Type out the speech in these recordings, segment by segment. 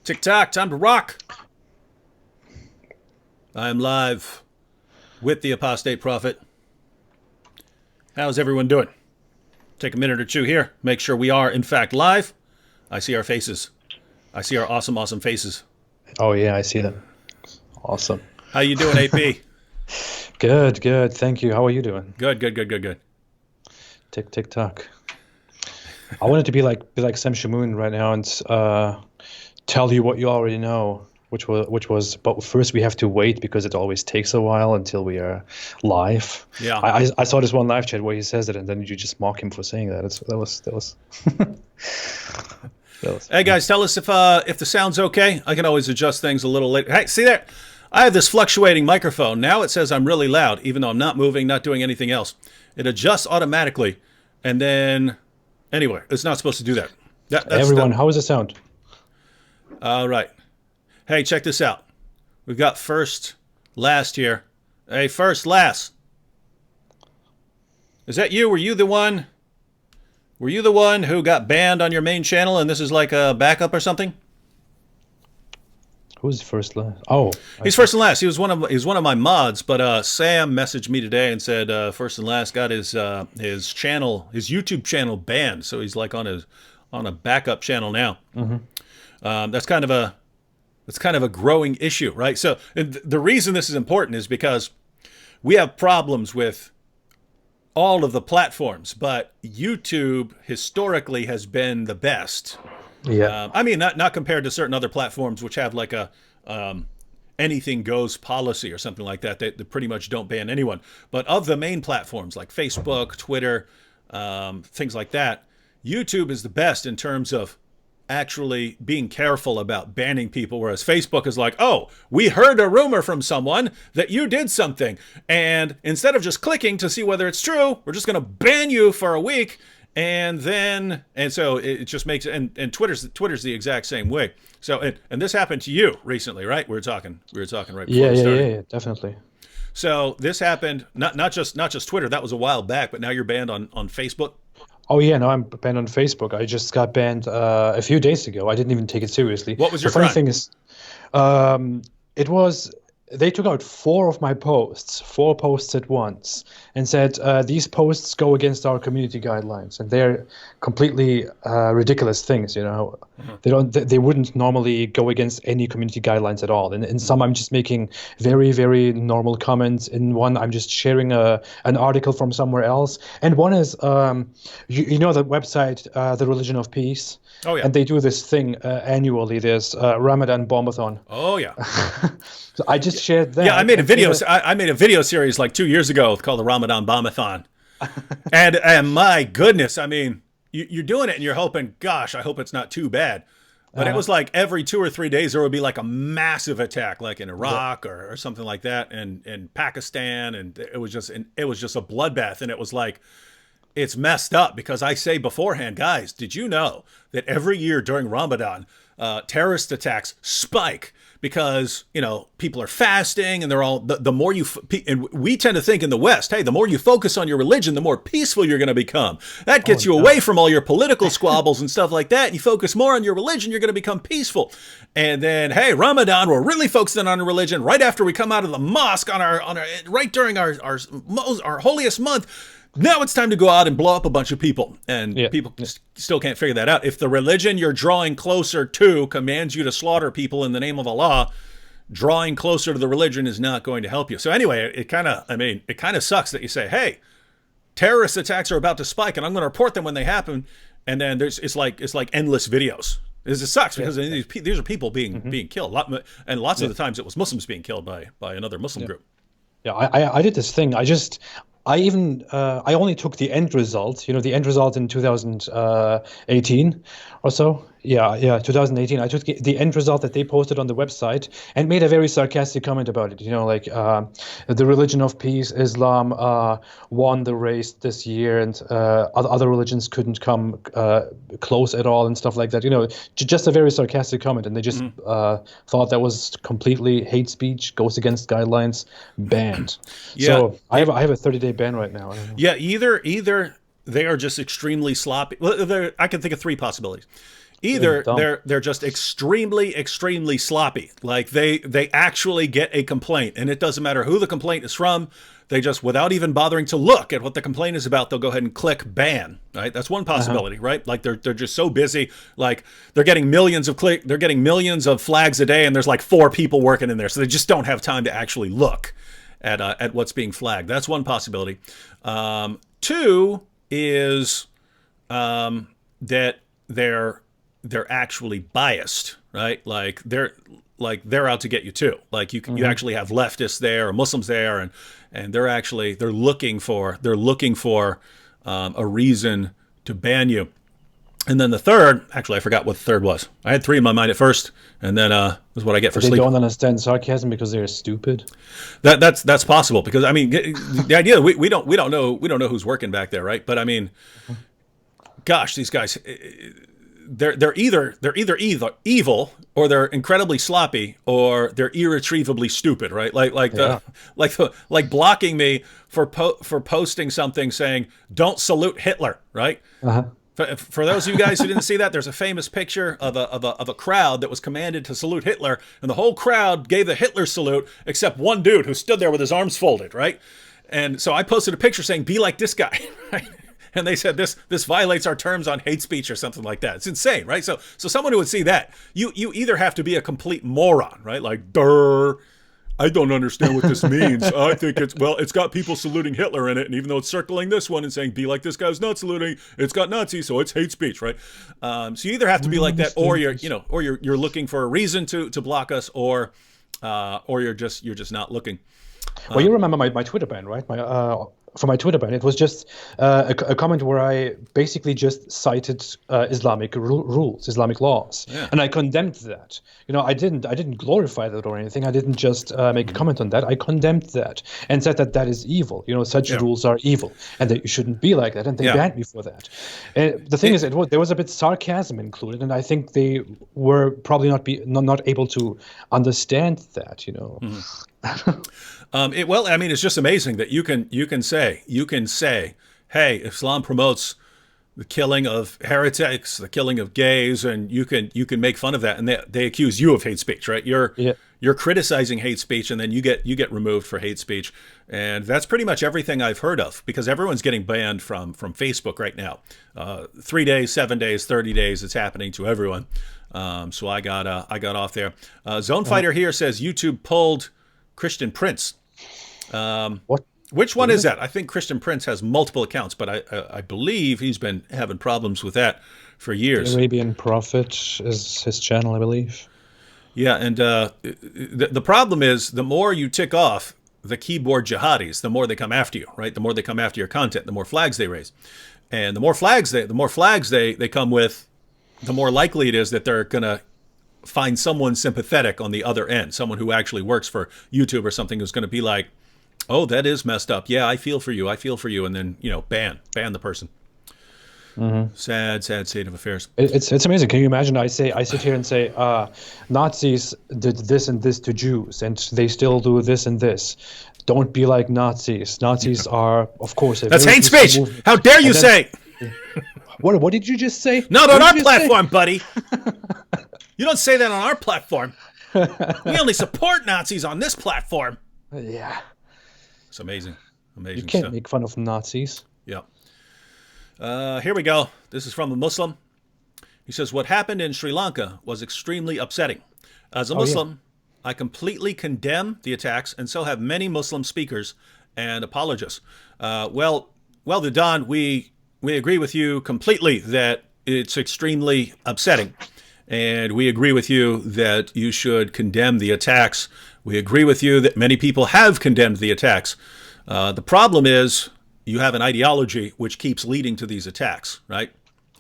Tick-tock, time to rock. I'm live with the Apostate Prophet. How's everyone doing? Take a minute or two here. Make sure we are, in fact, live. I see our faces. I see our awesome, awesome faces. Oh, yeah, I see them. Awesome. How you doing, AP? Good, good. Thank you. How are you doing? Good. Tick, tick, tock. I wanted to be like Sam Shamoon right now and tell you what you already know, which was. But first we have to wait because it always takes a while until we are live. Yeah. I saw this one live chat where he says it, and then you just mock him for saying that. That was. Hey guys, tell us if the sound's okay. I can always adjust things a little later. Hey, see there? I have this fluctuating microphone. Now it says I'm really loud, even though I'm not moving, not doing anything else. It adjusts automatically, and then anyway, it's not supposed to do that. Everyone, how is the sound? All right. Hey, check this out. We've got first, last here. Hey, first, last. Is that you? Were you the one who got banned on your main channel and this is like a backup or something? Who's first, last? Oh. He's first and last. He was one of my mods, but Sam messaged me today and said first and last got his YouTube channel banned. So he's like on a backup channel now. Mm-hmm. That's kind of a growing issue, right? So the reason this is important is because we have problems with all of the platforms, but YouTube historically has been the best. Yeah. I mean, not compared to certain other platforms which have like a anything goes policy or something like that. They pretty much don't ban anyone. But of the main platforms like Facebook, Twitter, things like that, YouTube is the best in terms of actually being careful about banning people, whereas Facebook is like, oh, we heard a rumor from someone that you did something, and instead of just clicking to see whether it's true, we're just going to ban you for a week, and so it just makes and Twitter's the exact same way. So and this happened to you recently, right? We were talking right before we started. Yeah, definitely. So this happened not just Twitter, that was a while back, but now you're banned on Facebook. Oh yeah, no, I'm banned on Facebook. I just got banned a few days ago. I didn't even take it seriously. What was your funny crime? thing is, they took out four posts at once, and said these posts go against our community guidelines, and they're completely ridiculous things. You know, they wouldn't normally go against any community guidelines at all. And in some, I'm just making very, very normal comments. In one, I'm just sharing an article from somewhere else. And one is, you know, the website, The Religion of Peace. Oh yeah. And they do this thing annually. There's Ramadan Bombathon. Oh yeah. So I just shared that. Yeah, I made a video. I made a video series like 2 years ago called the Ramadan Bombathon, and my goodness, I mean, you're doing it and you're hoping, gosh, I hope it's not too bad. But it was like every 2 or 3 days there would be like a massive attack, like in Iraq or something like that, and Pakistan, and it was just a bloodbath, and it was like. It's messed up because I say beforehand, guys, did you know that every year during Ramadan, terrorist attacks spike because, you know, people are fasting and they're all, the more you, and we tend to think in the West, hey, the more you focus on your religion, the more peaceful you're going to become. That gets you away from all your political squabbles and stuff like that. And you focus more on your religion, you're going to become peaceful. And then, hey, Ramadan, we're really focusing on our religion right after we come out of the mosque right during our holiest month. Now it's time to go out and blow up a bunch of people. And people still can't figure that out. If the religion you're drawing closer to commands you to slaughter people in the name of Allah, drawing closer to the religion is not going to help you. So anyway, it kind of sucks that you say, hey, terrorist attacks are about to spike and I'm going to report them when they happen. And then it's like endless videos. It sucks because these are people being killed. And lots of the times it was Muslims being killed by another Muslim group. Yeah, I did this thing. I only took the end result, the end result in 2018 or so. Yeah, 2018. I took the end result that they posted on the website and made a very sarcastic comment about it. The religion of peace, Islam, won the race this year, and other religions couldn't come close at all, and stuff like that. Just a very sarcastic comment, and they just thought that was completely hate speech, goes against guidelines, banned. Yeah. So I have a 30-day ban right now. Yeah, either they are just extremely sloppy. Well, I can think of three possibilities. They're Either dumb. they're just extremely sloppy. Like they actually get a complaint, and it doesn't matter who the complaint is from. They just, without even bothering to look at what the complaint is about, they'll go ahead and click ban. Right? That's one possibility, right? Like they're just so busy. Like they're getting millions of flags a day, and there's like 4 people working in there, so they just don't have time to actually look at what's being flagged. That's one possibility. Two is that they're actually biased, right? Like they're out to get you too. Like you actually have leftists there or Muslims there, and they're looking for a reason to ban you. And then the third, actually, I forgot what the third was. I had 3 in my mind at first, and then was what I get for They sleep. don't understand sarcasm because they're stupid. That's possible, because I mean the idea we don't know who's working back there, right? But I mean, gosh, these guys, they're either evil, or they're incredibly sloppy, or they're irretrievably stupid, right? Like blocking me for posting something saying "Don't salute Hitler," right? For those of you guys who didn't see that, there's a famous picture of a crowd that was commanded to salute Hitler, and the whole crowd gave the Hitler salute except one dude who stood there with his arms folded, right? And so I posted a picture saying, "Be like this guy," right? And they said this violates our terms on hate speech or something like that. It's insane, right? So someone who would see that, you either have to be a complete moron, right? Like, durr, I don't understand what this means. I think it's got people saluting Hitler in it, and even though it's circling this one and saying be like this guy's not saluting, it's got Nazis, so it's hate speech, right? So you either have to be like that, or you're looking for a reason to block us, or you're just not looking. Well, you remember my Twitter ban, right? For my Twitter ban, it was just a comment where I basically just cited Islamic rules, Islamic laws, and I condemned that. I didn't glorify that or anything. I didn't just make a comment on that. I condemned that and said that is evil. Such rules are evil, and that you shouldn't be like that. And they banned me for that. And the thing is, there was a bit sarcasm included, and I think they were probably not able to understand that. Well, I mean, it's just amazing that you can say, hey, Islam promotes the killing of heretics, the killing of gays, and you can make fun of that, and they accuse you of hate speech, right? You're criticizing hate speech, and then you get removed for hate speech, and that's pretty much everything I've heard of, because everyone's getting banned from Facebook right now. 3 days, 7 days, 30 days, it's happening to everyone. So I got off there. Zone Fighter here says YouTube pulled Christian Prince. What? Which one is that? I think Christian Prince has multiple accounts, but I believe he's been having problems with that for years. The Arabian Prophet is his channel, I believe. Yeah, and the problem is, the more you tick off the keyboard jihadis, the more they come after you, right? The more they come after your content, the more flags they raise, and the more flags they come with, the more likely it is that they're gonna find someone sympathetic on the other end, someone who actually works for YouTube or something, who's going to be like, oh, that is messed up. Yeah, I feel for you. And then, ban the person. Sad state of affairs. It's amazing. Can you imagine? I sit here and say, Nazis did this and this to Jews, and they still do this and this. Don't be like Nazis. Nazis are, of course, that's hate speech. Movement. How dare you say? What did you just say? Not on our platform, buddy. You don't say that on our platform. We only support Nazis on this platform. Yeah. It's amazing. You can't make fun of Nazis. Yeah. Here we go. This is from a Muslim. He says, what happened in Sri Lanka was extremely upsetting. As a Muslim, I completely condemn the attacks, and so have many Muslim speakers and apologists. Well, the Don, we agree with you completely that it's extremely upsetting. And we agree with you that you should condemn the attacks. We agree with you that many people have condemned the attacks. The problem is you have an ideology which keeps leading to these attacks, right?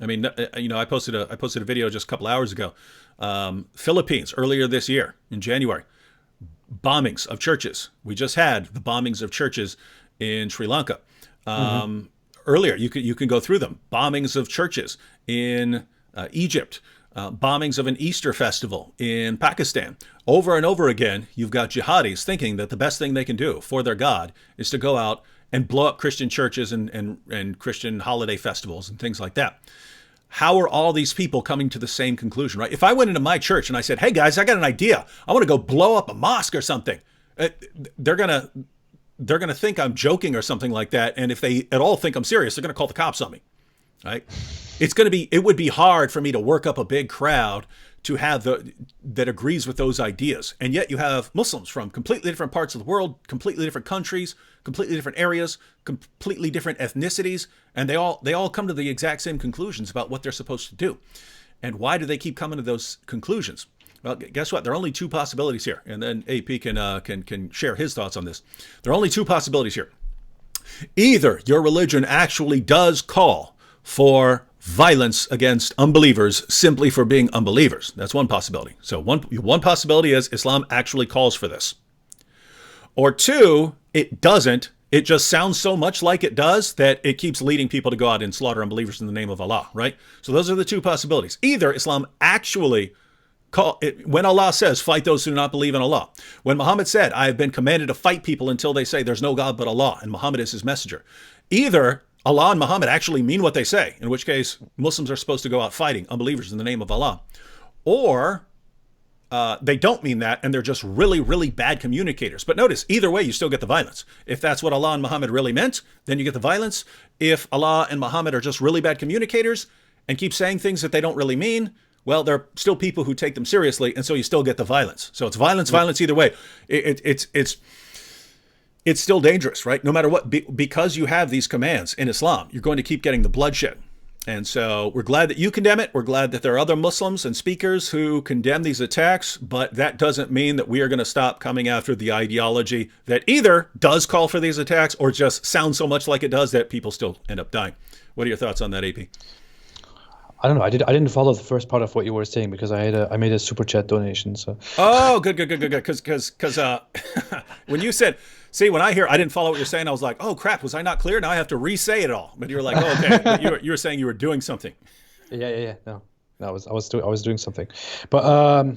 I mean, I posted a video just a couple hours ago. Philippines, earlier this year, in January, bombings of churches. We just had the bombings of churches in Sri Lanka. Earlier, you can go through them. Bombings of churches in Egypt. Bombings of an Easter festival in Pakistan. Over and over again, you've got jihadis thinking that the best thing they can do for their God is to go out and blow up Christian churches and Christian holiday festivals and things like that. How are all these people coming to the same conclusion, right? If I went into my church and I said, hey guys, I got an idea. I want to go blow up a mosque or something. They're going to think I'm joking or something like that. And if they at all think I'm serious, they're going to call the cops on me, right? It would be hard for me to work up a big crowd to have that agrees with those ideas. And yet you have Muslims from completely different parts of the world, completely different countries, completely different areas, completely different ethnicities, and they all come to the exact same conclusions about what they're supposed to do. And why do they keep coming to those conclusions? Well, guess what? There are only two possibilities here, and then AP can share his thoughts on this. There are only two possibilities here. Either your religion actually does call for violence against unbelievers simply for being unbelievers. That's one possibility. So one possibility is Islam actually calls for this. Or two, it doesn't. It just sounds so much like it does that it keeps leading people to go out and slaughter unbelievers in the name of Allah, right? So those are the two possibilities. Either Islam actually when Allah says, fight those who do not believe in Allah. When Muhammad said, I have been commanded to fight people until they say there's no God but Allah, and Muhammad is his messenger. Either Allah and Muhammad actually mean what they say, in which case Muslims are supposed to go out fighting unbelievers in the name of Allah. Or they don't mean that, and they're just really, really bad communicators. But notice, either way, you still get the violence. If that's what Allah and Muhammad really meant, then you get the violence. If Allah and Muhammad are just really bad communicators and keep saying things that they don't really mean, well, there are still people who take them seriously, and so you still get the violence. So it's violence either way. It's still dangerous, right? No matter what, because you have these commands in Islam, you're going to keep getting the bloodshed. And so we're glad that you condemn it. We're glad that there are other Muslims and speakers who condemn these attacks, but that doesn't mean that we are going to stop coming after the ideology that either does call for these attacks or just sounds so much like it does that people still end up dying. What are your thoughts on that, AP? I don't know. I didn't follow the first part of what you were saying because I made a super chat donation. So. Oh, good. Because when you said, see, when I didn't follow what you're saying, I was like, oh crap, was I not clear? Now I have to re-say it all. But you were like, oh, okay. But you were saying you were doing something. Yeah. No, I was doing something. But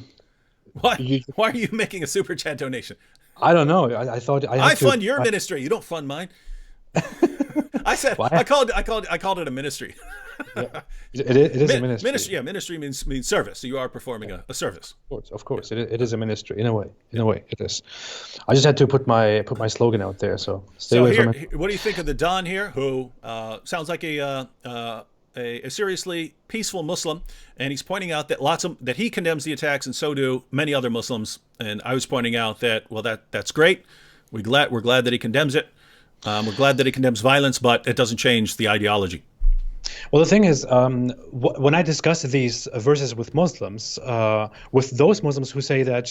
why are you making a super chat donation? I don't know. I thought I fund your ministry. You don't fund mine. I said I called it a ministry. Yeah. It is a ministry. Ministry means service. So you are performing a service. Of course, it is a ministry in a way. It is. I just had to put my slogan out there. So stay away from it. What do you think of the Don here, who sounds like a seriously peaceful Muslim, and he's pointing out that he condemns the attacks, and so do many other Muslims. And I was pointing out that that's great. We're glad that he condemns it. We're glad that he condemns violence, but it doesn't change the ideology. Well, the thing is, when I discuss these verses with Muslims, with those Muslims who say that,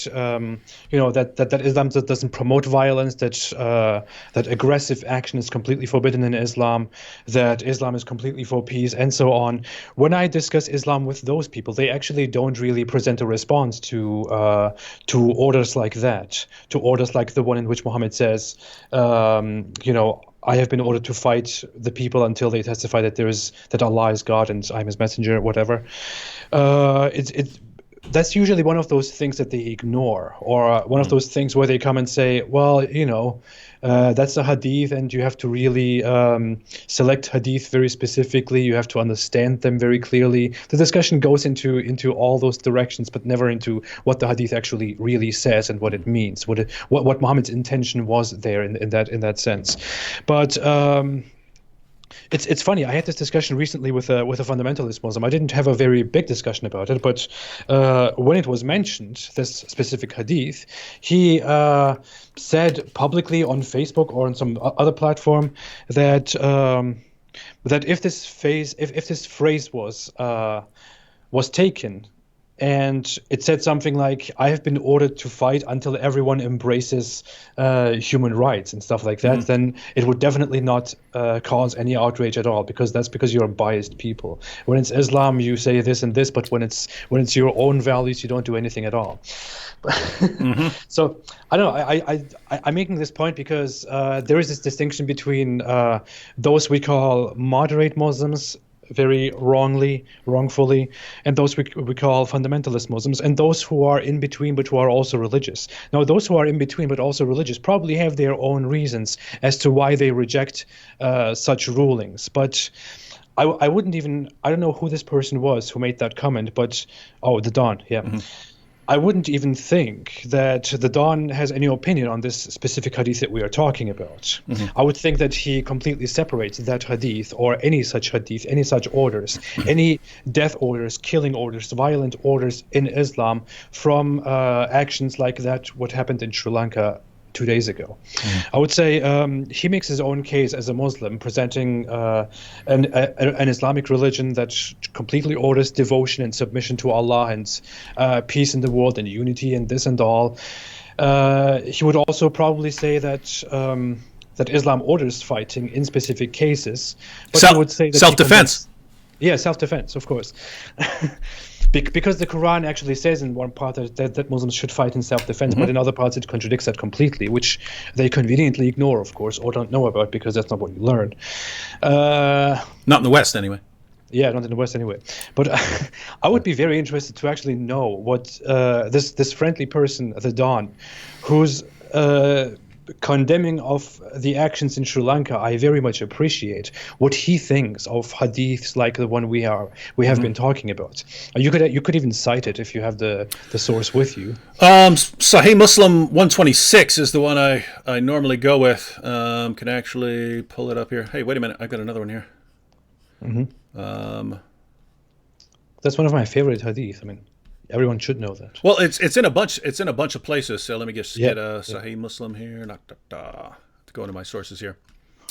that Islam doesn't promote violence, that aggressive action is completely forbidden in Islam, that Islam is completely for peace, and so on. When I discuss Islam with those people, they actually don't really present a response to orders like that, to orders like the one in which Muhammad says, I have been ordered to fight the people until they testify that Allah is God and I'm His messenger, whatever. That's usually one of those things that they ignore, or one of those things where they come and say, well, that's a hadith, and you have to really select hadith very specifically. You have to understand them very clearly. The discussion goes into all those directions, but never into what the hadith actually really says and what it means, what Muhammad's intention was there in that sense. But it's funny. I had this discussion recently with a fundamentalist Muslim. I didn't have a very big discussion about it, but when it was mentioned, this specific hadith, he said publicly on Facebook or on some other platform that if this phrase was taken, and it said something like, I have been ordered to fight until everyone embraces human rights and stuff like that, then it would definitely not cause any outrage at all, because you're a biased people. When it's Islam, you say this and this, but when it's your own values, you don't do anything at all. So I don't know. I'm making this point because there is this distinction between those we call moderate Muslims, very wrongfully, and those we call fundamentalist Muslims, and those who are in between but who are also religious. Now, those who are in between but also religious probably have their own reasons as to why they reject such rulings. But I wouldn't even, I don't know who this person was who made that comment, but, oh, the Don, yeah. I wouldn't even think that the Don has any opinion on this specific hadith that we are talking about. I would think that he completely separates that hadith or any such hadith, any such orders, any death orders, killing orders, violent orders in Islam from actions like that, what happened in Sri Lanka 2 days ago. I would say he makes his own case as a Muslim, presenting an Islamic religion that completely orders devotion and submission to Allah and peace in the world and unity and this and all. He would also probably say that that Islam orders fighting in specific cases. But he would say that self-defense. Yeah, self-defense, of course. Because the Quran actually says in one part that Muslims should fight in self-defense, but in other parts it contradicts that completely, which they conveniently ignore, of course, or don't know about because that's not what you learn. Not in the West, anyway. Yeah, not in the West anyway. But I would be very interested to actually know what this friendly person, the Don, who's condemning of the actions in Sri Lanka, I very much appreciate what he thinks of hadiths like the one we have been talking about. You could even cite it if you have the source with you. Sahih Muslim 126 is the one I normally go with. Can actually pull it up here. Hey, wait a minute, I've got another one here. That's one of my favorite hadith. I mean, everyone should know that. Well, it's in a bunch. It's in a bunch of places. So let me just get a Sahih Muslim here. To go into my sources here.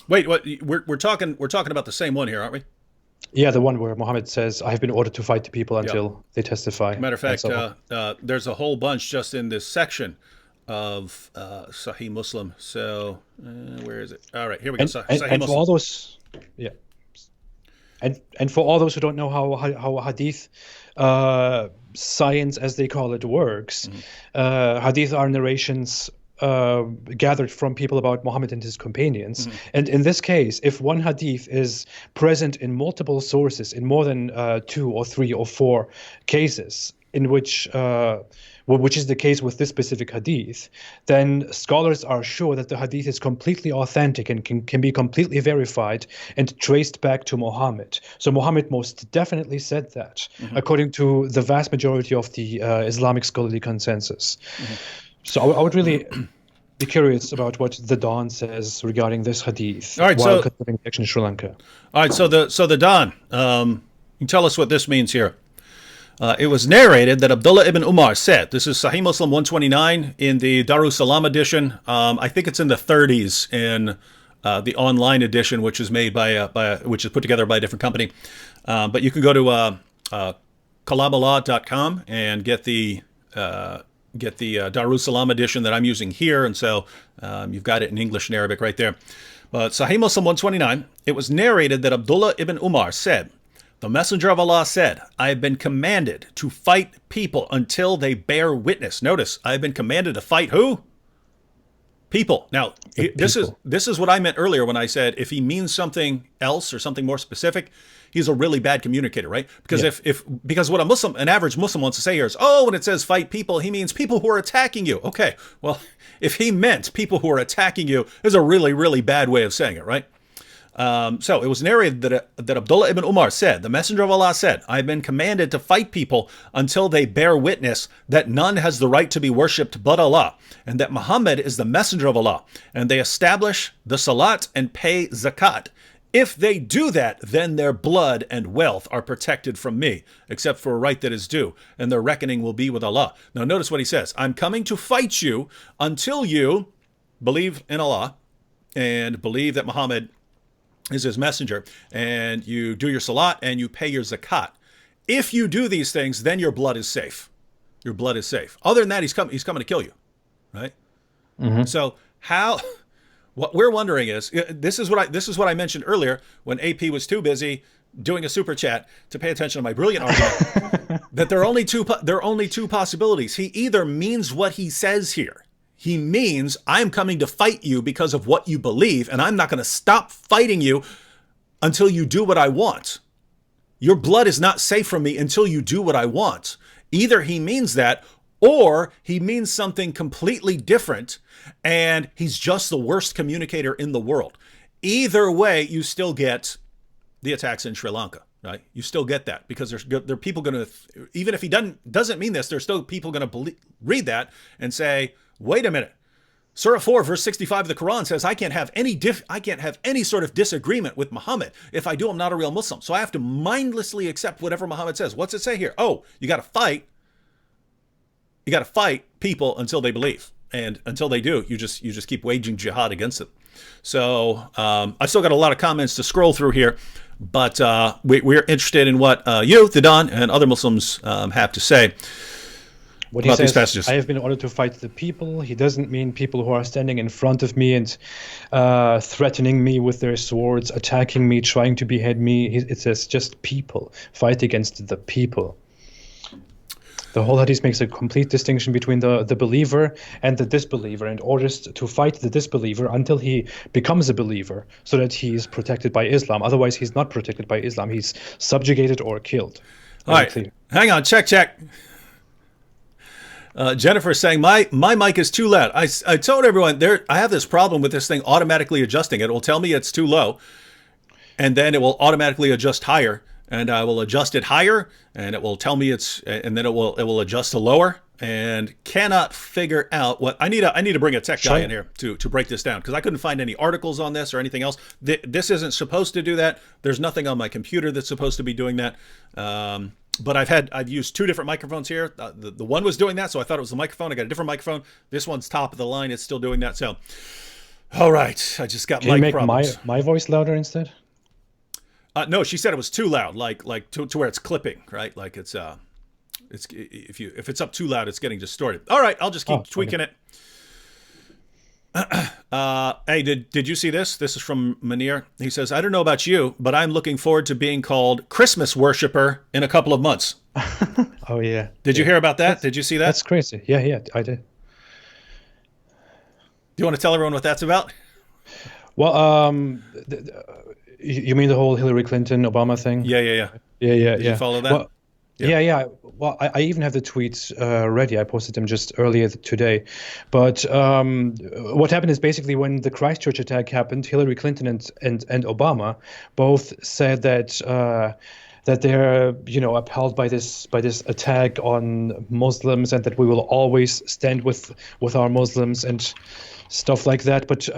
Wait, what? We're talking about the same one here, aren't we? Yeah, the one where Muhammad says, "I have been ordered to fight the people until they testify." Matter of fact, there's a whole bunch just in this section of Sahih Muslim. So where is it? All right, here we go. Sahih Muslim. For all those, yeah, and for all those who don't know how hadith science, as they call it, works, hadith are narrations gathered from people about Muhammad and his companions. And in this case, if one hadith is present in multiple sources, in more than 2 or 3 or 4 cases, in which is the case with this specific hadith, then scholars are sure that the hadith is completely authentic and can be completely verified and traced back to Muhammad. So Muhammad most definitely said that, according to the vast majority of the Islamic scholarly consensus. So I would really be curious about what the Don says regarding this hadith. All right, while condemning action in Sri Lanka. All right, so the Don, you tell us what this means here. It was narrated that Abdullah ibn Umar said, this is Sahih Muslim 129 in the Darussalam edition. I think it's in the 30s in the online edition, which is made which is put together by a different company. But you can go to kalaballah.com and get the Darussalam edition that I'm using here, and so you've got it in English and Arabic right there. But Sahih Muslim 129, it was narrated that Abdullah ibn Umar said, "The Messenger of Allah said, I have been commanded to fight people until they bear witness." Notice, I have been commanded to fight who? People. Now, this is what I meant earlier when I said if he means something else or something more specific, he's a really bad communicator, right? Because because what an average Muslim wants to say here is, oh, when it says fight people, he means people who are attacking you. Okay, well, if he meant people who are attacking you, is a really, really bad way of saying it, right? So it was narrated that Abdullah ibn Umar said, "The Messenger of Allah said, I have been commanded to fight people until they bear witness that none has the right to be worshipped but Allah, and that Muhammad is the Messenger of Allah, and they establish the Salat and pay Zakat. If they do that, then their blood and wealth are protected from me, except for a right that is due, and their reckoning will be with Allah." Now notice what he says. I'm coming to fight you until you believe in Allah and believe that Muhammad is his messenger, and you do your salat and you pay your zakat. If you do these things, then your blood is safe. Your blood is safe. Other than that, he's coming to kill you, right? So what we're wondering is, this is what I mentioned earlier when AP was too busy doing a super chat to pay attention to my brilliant argument that there are only two possibilities. He either means what he says here. He means, I'm coming to fight you because of what you believe, and I'm not going to stop fighting you until you do what I want. Your blood is not safe from me until you do what I want. Either he means that, or he means something completely different, and he's just the worst communicator in the world. Either way, you still get the attacks in Sri Lanka, right? You still get that, because there are people going to, even if he doesn't mean this, there's still people going to read that and say, wait a minute. Surah 4, verse 65 of the Quran says, I can't have any sort of disagreement with Muhammad. If I do, I'm not a real Muslim. So I have to mindlessly accept whatever Muhammad says. What's it say here? Oh, you got to fight. You got to fight people until they believe. And until they do, you just keep waging jihad against them. So I've still got a lot of comments to scroll through here, but we're interested in what you, the Don, and other Muslims have to say what he about says, these passages. I have been ordered to fight the people. He doesn't mean people who are standing in front of me and threatening me with their swords, attacking me, trying to behead me. It says just people. Fight against the people. The whole hadith makes a complete distinction between the believer and the disbeliever, and orders to fight the disbeliever until he becomes a believer, so that he is protected by Islam. Otherwise, he's not protected by Islam. He's subjugated or killed. All right, hang on, check. Jennifer's saying, my mic is too loud. I told everyone, I have this problem with this thing automatically adjusting. It will tell me it's too low, and then it will automatically adjust higher. And I will adjust it higher, and it will tell me and then it will adjust to lower, and cannot figure out what I need to bring a tech guy in here to break this down, because I couldn't find any articles on this or anything else. This isn't supposed to do that. There's nothing on my computer that's supposed to be doing that. But I've used two different microphones here. The one was doing that, so I thought it was the microphone. I got a different microphone. This one's top of the line. It's still doing that. So, all right, I just got mic problems. Can you make my voice louder instead? No, she said it was too loud, like to where it's clipping, right? Like it's if it's up too loud, it's getting distorted. All right, I'll just keep tweaking it. Hey, did you see this? This is from Munir. He says, I don't know about you, but I'm looking forward to being called Christmas worshiper in a couple of months. Oh yeah. Did you hear about that? Did you see that? That's crazy. Yeah, I did. Do you want to tell everyone what that's about? Well, you mean the whole Hillary Clinton, Obama thing? Yeah. Did you follow that? Well, yeah. Well, I even have the tweets ready. I posted them just earlier today. But what happened is, basically, when the Christchurch attack happened, Hillary Clinton and Obama both said that they're upheld by this attack on Muslims, and that we will always stand with our Muslims and stuff like that. But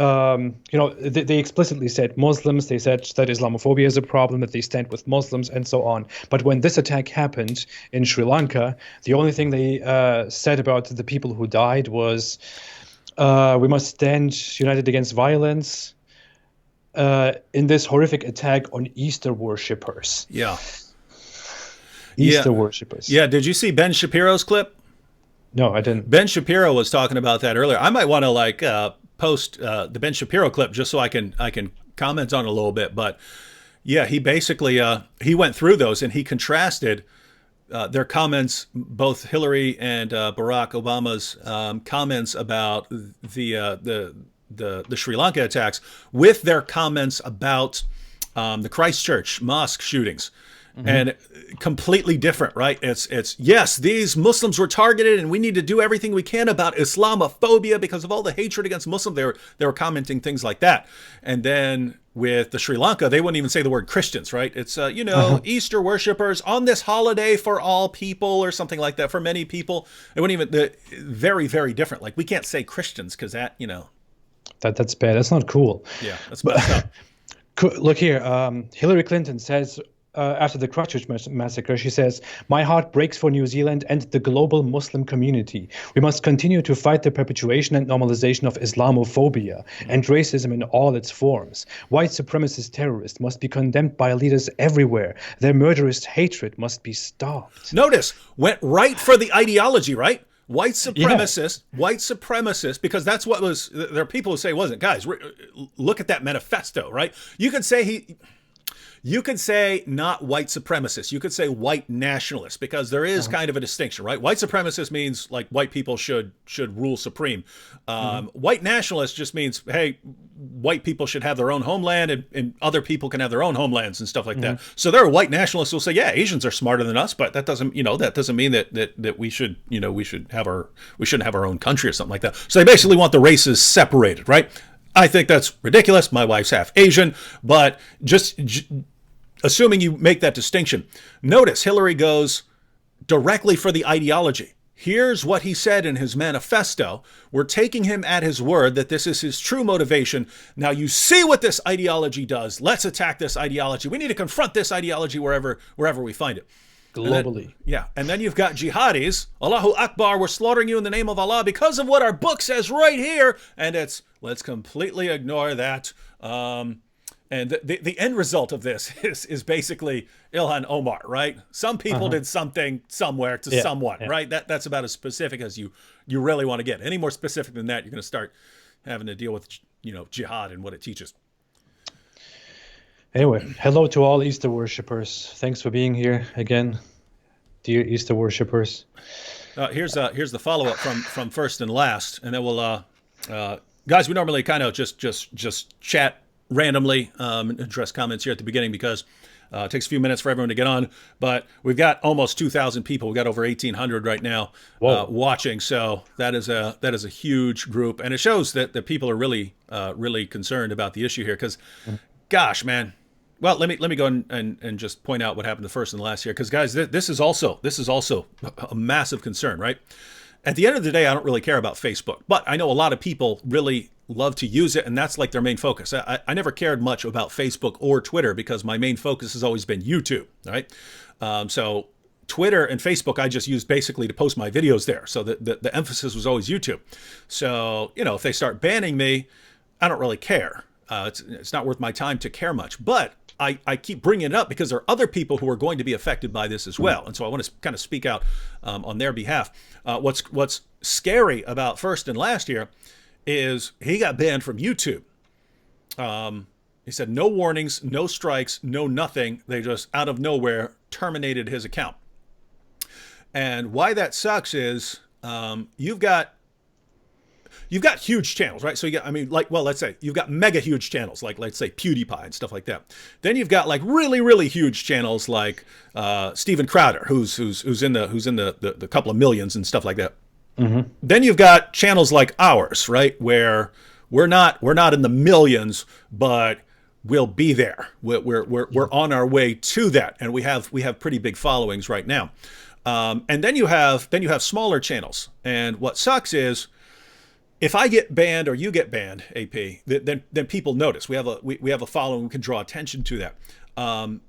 they explicitly said Muslims. They said that Islamophobia is a problem, that they stand with Muslims, and so on. But when this attack happened in Sri Lanka, the only thing they said about the people who died was, we must stand united against violence in this horrific attack on Easter worshippers. Yeah. Easter worshippers. Yeah. Did you see Ben Shapiro's clip? No, I didn't. Ben Shapiro was talking about that earlier. I might want to post the Ben Shapiro clip just so I can comment on it a little bit. But yeah, he basically he went through those, and he contrasted their comments, both Hillary and Barack Obama's comments about the Sri Lanka attacks, with their comments about the Christchurch mosque shootings. Mm-hmm. And completely different, right? It's yes, these Muslims were targeted, and we need to do everything we can about Islamophobia because of all the hatred against Muslims. They were commenting things like that. And then with the Sri Lanka, they wouldn't even say the word Christians, right? It's Easter worshippers on this holiday for all people, or something like that, for many people. It wouldn't even very, very different. Like, we can't say Christians because that's bad. That's not cool. Yeah, that's messed up. Look here, Hillary Clinton says, after the Christchurch massacre, she says, my heart breaks for New Zealand and the global Muslim community. We must continue to fight the perpetuation and normalization of Islamophobia and racism in all its forms. White supremacist terrorists must be condemned by leaders everywhere. Their murderous hatred must be stopped. Notice, went right for the ideology, right? White supremacist, because that's what was, there are people who say it wasn't. Guys, look at that manifesto, right? You could say You could say not white supremacists. You could say white nationalists, because there is kind of a distinction, right? White supremacist means like white people should rule supreme. White nationalist just means, hey, white people should have their own homeland, and other people can have their own homelands and stuff like that. So there are white nationalists who'll say, yeah, Asians are smarter than us, but that doesn't mean that we shouldn't have our own country or something like that. So they basically want the races separated, right? I think that's ridiculous. My wife's half Asian, but just assuming you make that distinction, notice Hillary goes directly for the ideology. Here's what he said in his manifesto. We're taking him at his word that this is his true motivation. Now you see what this ideology does. Let's attack this ideology. We need to confront this ideology wherever we find it. Globally. And then you've got jihadis. Allahu Akbar, we're slaughtering you in the name of Allah because of what our book says right here. And it's, let's completely ignore that. And the end result of this is basically Ilhan Omar, right? Some people did something somewhere to someone, right? That's about as specific as you really want to get. Any more specific than that, you're going to start having to deal with, jihad and what it teaches. Anyway, hello to all Easter worshippers. Thanks for being here again, dear Easter worshippers. Here's the follow-up from first and last, and then we'll guys, we normally kind of just chat randomly, address comments here at the beginning because it takes a few minutes for everyone to get on, but we've got almost 2,000 people. We've got over 1,800 right now watching, so that is a huge group, and it shows that people are really concerned about the issue here because, gosh, man. Well, let me go and just point out what happened the first and last year, because guys, this is also a massive concern, right? At the end of the day, I don't really care about Facebook, but I know a lot of people really love to use it, and that's like their main focus. I never cared much about Facebook or Twitter because my main focus has always been YouTube, right? So Twitter and Facebook, I just used basically to post my videos there. So the emphasis was always YouTube. So, if they start banning me, I don't really care. It's not worth my time to care much, but I keep bringing it up because there are other people who are going to be affected by this as well. And so I want to kind of speak out on their behalf. What's scary about first and last year is he got banned from YouTube. He said no warnings, no strikes, no nothing. They just out of nowhere terminated his account. And why that sucks is you've got huge channels, right? So let's say you've got mega huge channels, like let's say PewDiePie and stuff like that. Then you've got like really, really huge channels like Steven Crowder, who's in the couple of millions and stuff like that. Then you've got channels like ours, right, where we're not in the millions, but we'll be there. We're on our way to that, and we have pretty big followings right now. And then you have smaller channels, and what sucks is, if I get banned or you get banned, AP, then people notice. We have a following. We can draw attention to that.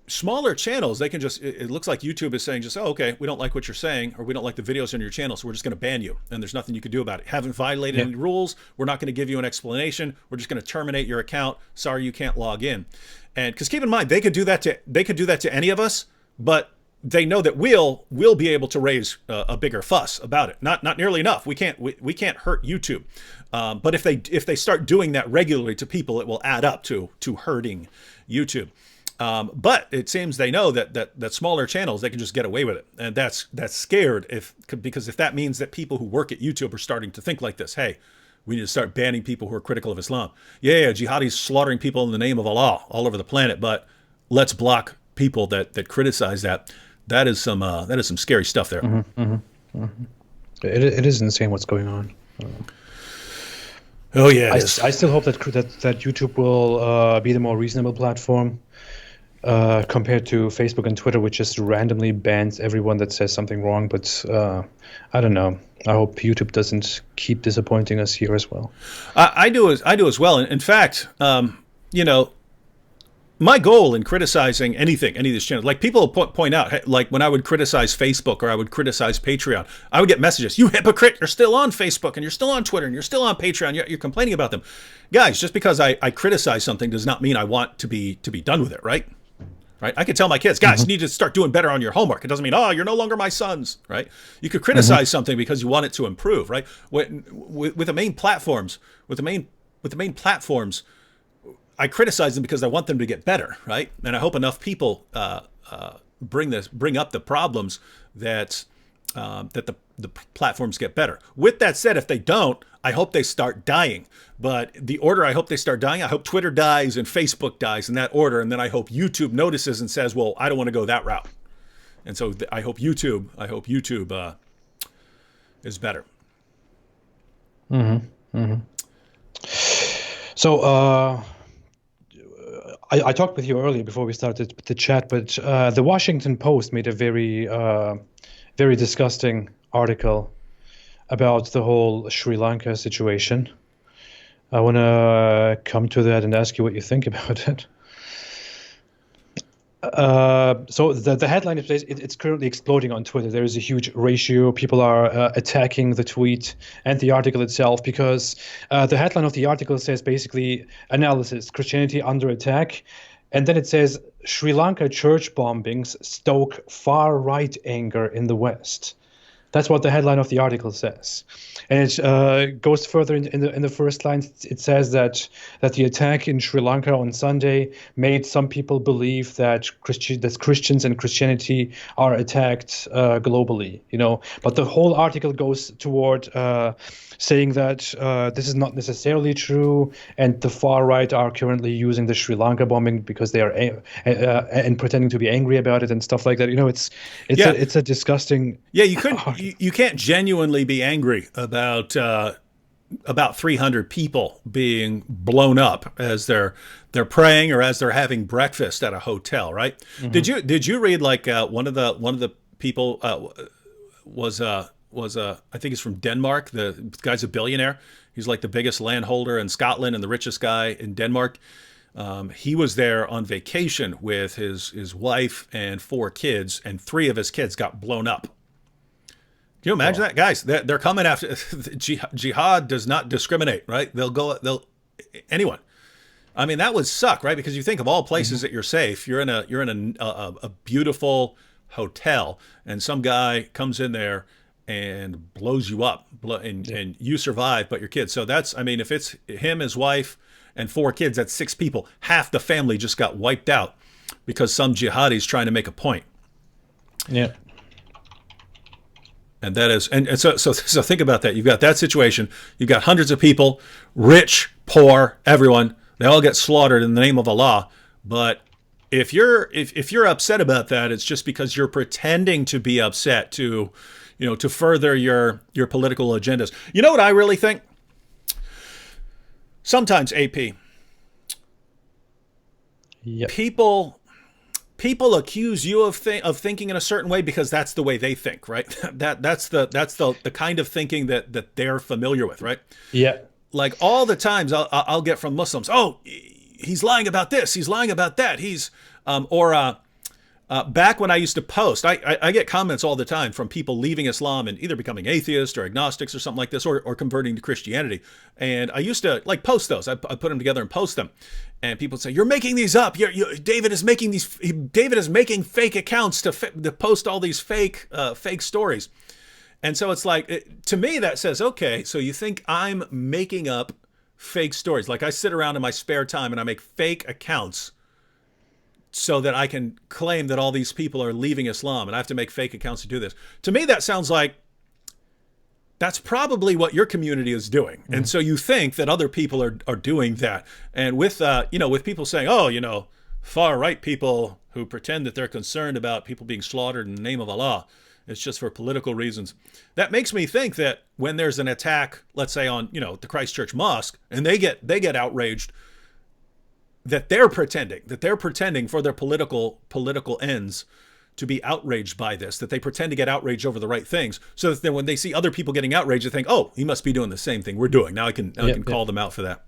Smaller channels, they can just. It looks like YouTube is saying just, oh, okay, we don't like what you're saying, or we don't like the videos on your channel, so we're just going to ban you, and there's nothing you can do about it. Haven't violated any rules. We're not going to give you an explanation. We're just going to terminate your account. Sorry, you can't log in. And because keep in mind, they could do that to any of us, but they know that we'll be able to raise a bigger fuss about it. Not nearly enough. We can't hurt YouTube. But if they start doing that regularly to people, it will add up to hurting YouTube. But it seems they know that smaller channels, they can just get away with it, and that's scared because if that means that people who work at YouTube are starting to think like this, hey, we need to start banning people who are critical of Islam. Yeah, jihadis slaughtering people in the name of Allah all over the planet, but let's block people that criticize that. That is some scary stuff there. It is insane what's going on. Oh yeah, I still hope that YouTube will be the more reasonable platform compared to Facebook and Twitter, which just randomly bans everyone that says something wrong. But I don't know. I hope YouTube doesn't keep disappointing us here as well. I do as well. In fact, my goal in criticizing any of these channels, like people point out, like when I would criticize Facebook or I would criticize Patreon, I would get messages, you hypocrite, you're still on Facebook and you're still on Twitter and you're still on Patreon, you're complaining about them. Guys, just because I criticize something does not mean I want to be done with it, right? Right? I could tell my kids, guys, you need to start doing better on your homework. It doesn't mean, you're no longer my sons, right? You could criticize something because you want it to improve, right? With the main platforms, I criticize them because I want them to get better, right? And I hope enough people bring up the problems that the platforms get better. With that said, if they don't, I hope they start dying. But the order I hope they start dying, I hope Twitter dies and Facebook dies in that order, and then I hope YouTube notices and says, well, I don't want to go that route. And so I hope YouTube is better. So I talked with you earlier before we started the chat, but the Washington Post made a very disgusting article about the whole Sri Lanka situation. I want to come to that and ask you what you think about it. So the headline is it's currently exploding on Twitter. There is a huge ratio. People are attacking the tweet and the article itself because the headline of the article says basically analysis, Christianity under attack. And then it says Sri Lanka church bombings stoke far-right anger in the West. That's what the headline of the article says, and it goes further in the first line. It says that the attack in Sri Lanka on Sunday made some people believe that Christians and Christianity are attacked globally. But the whole article goes toward saying that this is not necessarily true, and the far right are currently using the Sri Lanka bombing because they are and pretending to be angry about it and stuff like that. It's a disgusting. Yeah, you can't genuinely be angry about 300 people being blown up as they're praying or as they're having breakfast at a hotel, right? Mm-hmm. Did you read like one of the people was I think he's from Denmark. The guy's a billionaire. He's like the biggest landholder in Scotland and the richest guy in Denmark. He was there on vacation with his wife and 4 kids, and 3 of his kids got blown up. Can you imagine that? Guys, they're coming after jihad does not discriminate, right? They'll anyone. I mean, that would suck, right? Because you think of all places that you're safe. You're in a beautiful hotel, and some guy comes in there and blows you up, and you survive, but your kids. So that's, I mean, if it's him, his wife, and 4 kids, that's 6 people. Half the family just got wiped out because some jihadi's trying to make a point. Yeah. And that is, and so think about that. You've got that situation. You've got hundreds of people, rich, poor, everyone. They all get slaughtered in the name of Allah. But if you're upset about that, it's just because you're pretending to be upset to further your political agendas. You know what I really think? Sometimes, AP, yep. People accuse you of thinking in a certain way because that's the way they think, right? That's the kind of thinking that they're familiar with, right? Yeah. Like all the times I'll get from Muslims, oh, he's lying about this, he's lying about that, back when I used to post, I get comments all the time from people leaving Islam and either becoming atheists or agnostics or something like this, or converting to Christianity. And I used to like post those. I put them together and post them. And people would say, "You're making these up. David is making fake accounts to post all these fake stories." And so it's like, to me, that says, okay, so you think I'm making up fake stories? Like I sit around in my spare time and I make fake accounts so that I can claim that all these people are leaving Islam, and I have to make fake accounts to do this. To me, that sounds like that's probably what your community is doing. Mm-hmm. And so you think that other people are doing that. And with people saying, oh, far right people who pretend that they're concerned about people being slaughtered in the name of Allah, it's just for political reasons. That makes me think that when there's an attack, let's say on, the Christchurch Mosque, and they get outraged, that they're pretending for their political ends to be outraged by this, that they pretend to get outraged over the right things, so that then when they see other people getting outraged, they think, oh, he must be doing the same thing we're doing. Now I can call them out for that.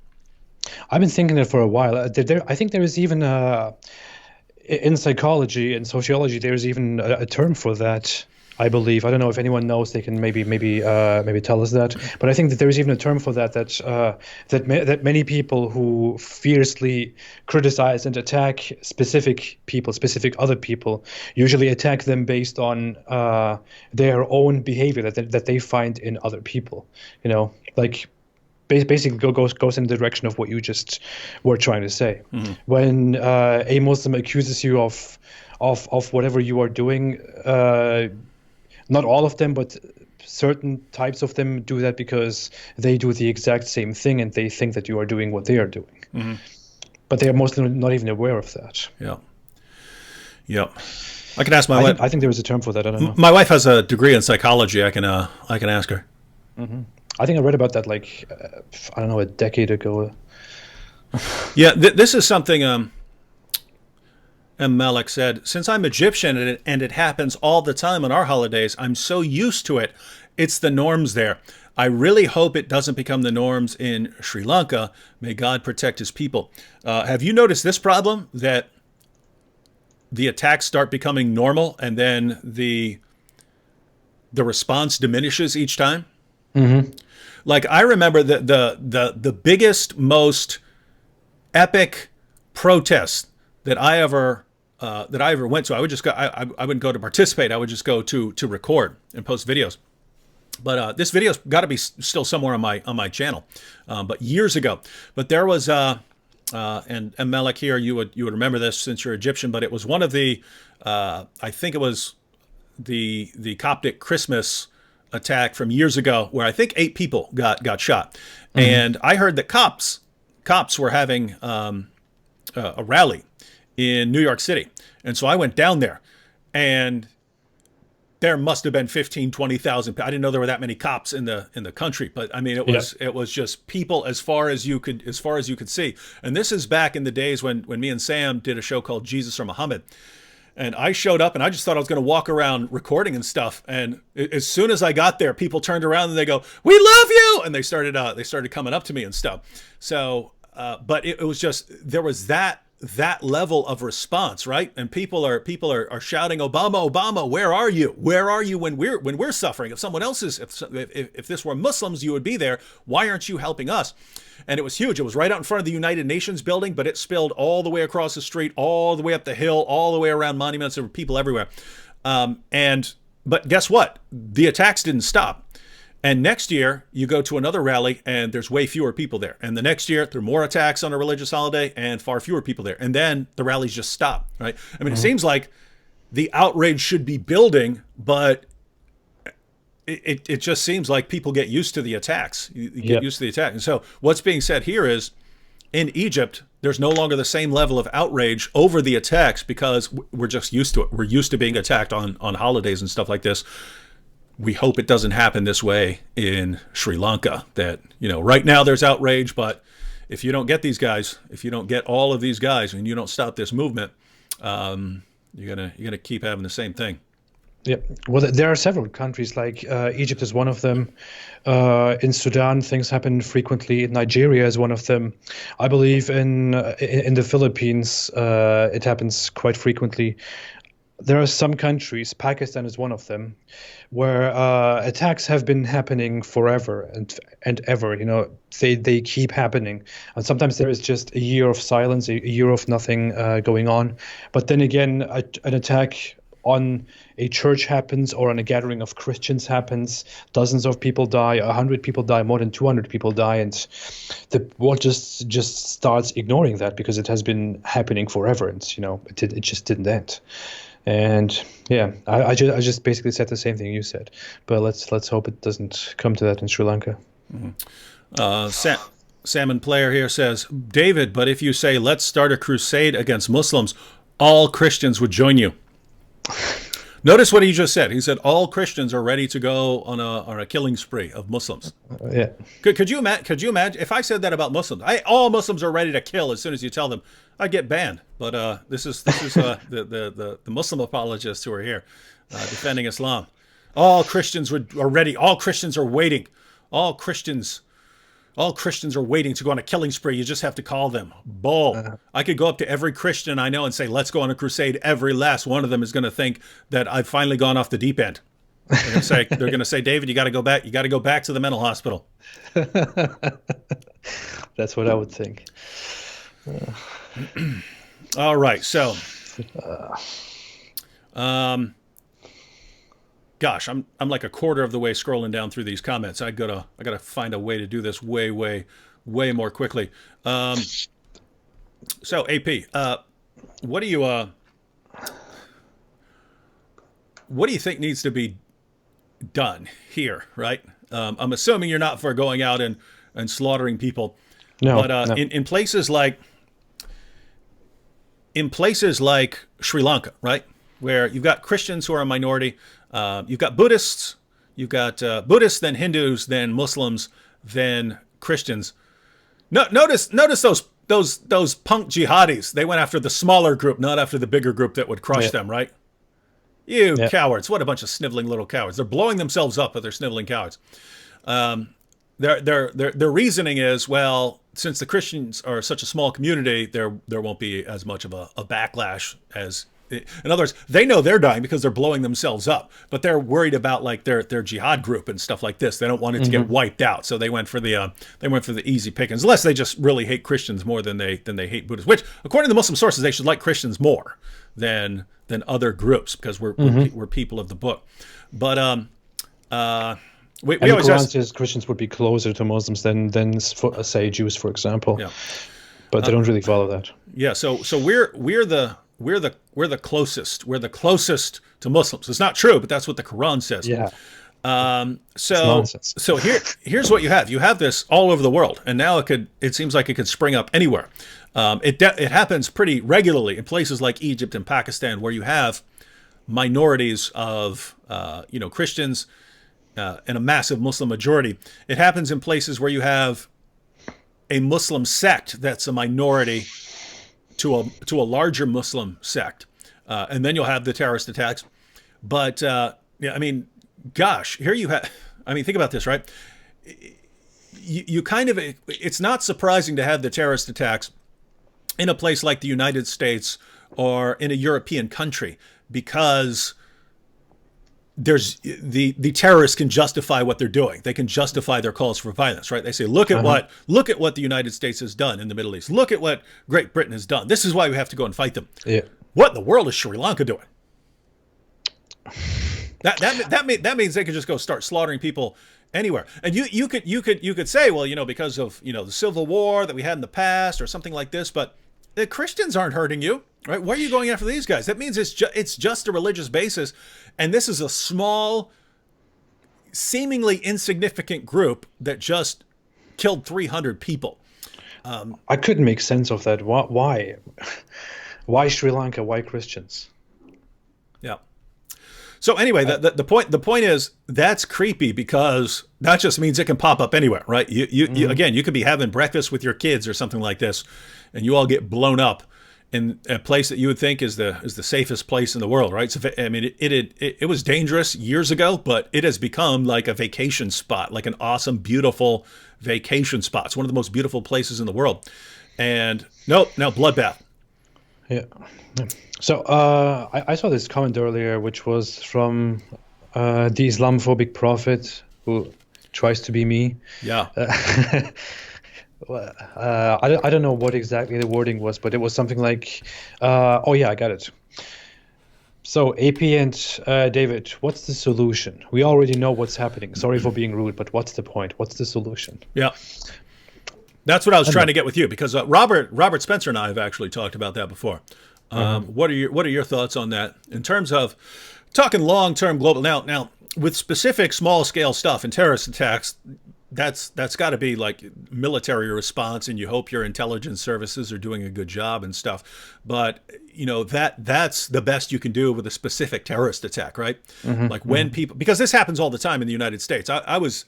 I've been thinking that for a while. I think there is even in psychology and sociology, there's even a term for that. I believe. I don't know if anyone knows. They can maybe tell us that. But I think that there is even a term for that. That many people who fiercely criticize and attack specific other people, usually attack them based on their own behavior that they find in other people. Like basically goes in the direction of what you just were trying to say. When a Muslim accuses you of whatever you are doing, not all of them, but certain types of them do that because they do the exact same thing and they think that you are doing what they are doing. But they are mostly not even aware of that. Yeah. Yep. I can ask my wife. I think there is a term for that. I don't know. My wife has a degree in psychology. I can ask her. I think I read about that like I don't know, a decade ago. Yeah, this is something M. Malik said. Since I'm Egyptian and it happens all the time on our holidays, I'm so used to it. It's the norms there. I really hope it doesn't become the norms in Sri Lanka. May God protect his people. Have you noticed this problem, that the attacks start becoming normal and then the response diminishes each time? Like, I remember the biggest, most epic protest that I ever went to. I would just go. I wouldn't go to participate. I would just go to record and post videos. But this video's got to be still somewhere on my channel. But years ago. But there was and Melek here, you would remember this since you're Egyptian. But it was one of the I think it was the Coptic Christmas attack from years ago, where I think 8 people got shot. And I heard that cops were having a rally in New York City. And so I went down there, and there must have been 15, 20,000. I didn't know there were that many cops in the country, but I mean, it was just people as far as you could see. And this is back in the days when me and Sam did a show called Jesus or Muhammad. And I showed up, and I just thought I was going to walk around recording and stuff. And as soon as I got there, people turned around and they go, "We love you!" And they started coming up to me and stuff. So, but it was just, there was that level of response, right? And people are shouting, "Obama, Obama, where are you? Where are you when we're suffering? If someone else is, if this were Muslims, you would be there. Why aren't you helping us?" And it was huge. It was right out in front of the United Nations building, but it spilled all the way across the street, all the way up the hill, all the way around monuments. There were people everywhere. But guess what? The attacks didn't stop. And next year, you go to another rally, and there's way fewer people there. And the next year, there are more attacks on a religious holiday, and far fewer people there. And then the rallies just stop, right? I mean, It seems like the outrage should be building, but it just seems like people get used to the attacks. You get used to the attack. And so what's being said here is, in Egypt, there's no longer the same level of outrage over the attacks because we're just used to it. We're used to being attacked on holidays and stuff like this. We hope it doesn't happen this way in Sri Lanka, that, right now there's outrage, but if you don't get these guys, if you don't get all of these guys and you don't stop this movement, you're gonna keep having the same thing. Yeah, well, there are several countries, like Egypt is one of them. In Sudan, things happen frequently. Nigeria is one of them. I believe in the Philippines, it happens quite frequently. There are some countries, Pakistan is one of them, where attacks have been happening forever and ever. They keep happening, and sometimes there is just a year of silence, a year of nothing going on. But then again, an attack on a church happens, or on a gathering of Christians happens. Dozens of people die, 100 people die, more than 200 people die, and the world just starts ignoring that because it has been happening forever, and it just didn't end. And yeah, I just basically said the same thing you said, but let's hope it doesn't come to that in Sri Lanka. Salmon Player here says, "David, but if you say let's start a crusade against Muslims, all Christians would join you." Notice what he just said. He said all Christians are ready to go on a killing spree of Muslims. Yeah. Could you imagine if I said that about Muslims? All Muslims are ready to kill as soon as you tell them. I'd get banned. But this is the Muslim apologists who are here defending Islam. All Christians are ready. All Christians are waiting. All Christians are waiting to go on a killing spree. You just have to call them. Bull. I could go up to every Christian I know and say, let's go on a crusade. Every last one of them is going to think that I've finally gone off the deep end. They're going to say, David, you got to go back. You got to go back to the mental hospital. That's what I would think. All right. So, gosh, I'm like a quarter of the way scrolling down through these comments. I gotta find a way to do this way more quickly. So AP, what do you think needs to be done here? Right. I'm assuming you're not for going out and slaughtering people. No, but no. in places like Sri Lanka, right, where you've got Christians who are a minority, you've got Buddhists, then Hindus, then Muslims, then Christians. No, notice those punk jihadis. They went after the smaller group, not after the bigger group that would crush them, right? You cowards! What a bunch of sniveling little cowards! They're blowing themselves up, but they're sniveling cowards. Their reasoning is, well, since the Christians are such a small community, there won't be as much of a backlash as. In other words, they know they're dying because they're blowing themselves up, but they're worried about like their jihad group and stuff like this. They don't want it to get wiped out, so they went for the easy pickings. Unless they just really hate Christians more than they hate Buddhists, which according to the Muslim sources, they should like Christians more than other groups because we're people of the book. But we the always Quran says Christians would be closer to Muslims than say Jews, for example. Yeah. But they don't really follow that. Yeah. So we're the closest. We're the closest to Muslims. It's not true, but that's what the Quran says. Yeah. So here's what you have. You have this all over the world, and now it seems like it could spring up anywhere. It happens pretty regularly in places like Egypt and Pakistan, where you have minorities of Christians and a massive Muslim majority. It happens in places where you have a Muslim sect that's a minority to a larger Muslim sect, and then you'll have the terrorist attacks. But I mean, gosh, here you have. I mean, think about this, right? You kind of. It's not surprising to have the terrorist attacks in a place like the United States or in a European country because there's the terrorists can justify what they're doing. They can justify their calls for violence, right? They say, look at what the United States has done in the Middle East. Look at what Great Britain has done. This is why we have to go and fight them. Yeah. What in the world is Sri Lanka doing? That means they could just go start slaughtering people anywhere. And you could say, well, because of the civil war that we had in the past or something like this, but the Christians aren't hurting you, right? Why are you going after these guys? That means it's just a religious basis, and this is a small, seemingly insignificant group that just killed 300 people. I couldn't make sense of that. Why? Why Sri Lanka? Why Christians? Yeah. So anyway, the point is that's creepy because that just means it can pop up anywhere, right? You again, you could be having breakfast with your kids or something like this, and you all get blown up in a place that you would think is the safest place in the world, right? So, I mean, it was dangerous years ago, but it has become like a vacation spot, like an awesome, beautiful vacation spot. It's one of the most beautiful places in the world. And now bloodbath. Yeah. So I saw this comment earlier, which was from the Islamophobic prophet who tries to be me. Yeah. I don't know what exactly the wording was, but it was something like, oh yeah, I got it. So AP and David, what's the solution? We already know what's happening. Sorry for being rude, but what's the point? What's the solution? Yeah. That's what I was trying to get with you, because Robert Spencer and I have actually talked about that before. What are your thoughts on that in terms of talking long-term global? Now with specific small-scale stuff and terrorist attacks, that's got to be like military response, and you hope your intelligence services are doing a good job and stuff. But that's the best you can do with a specific terrorist attack, right? Like when people, because this happens all the time in the United States. I was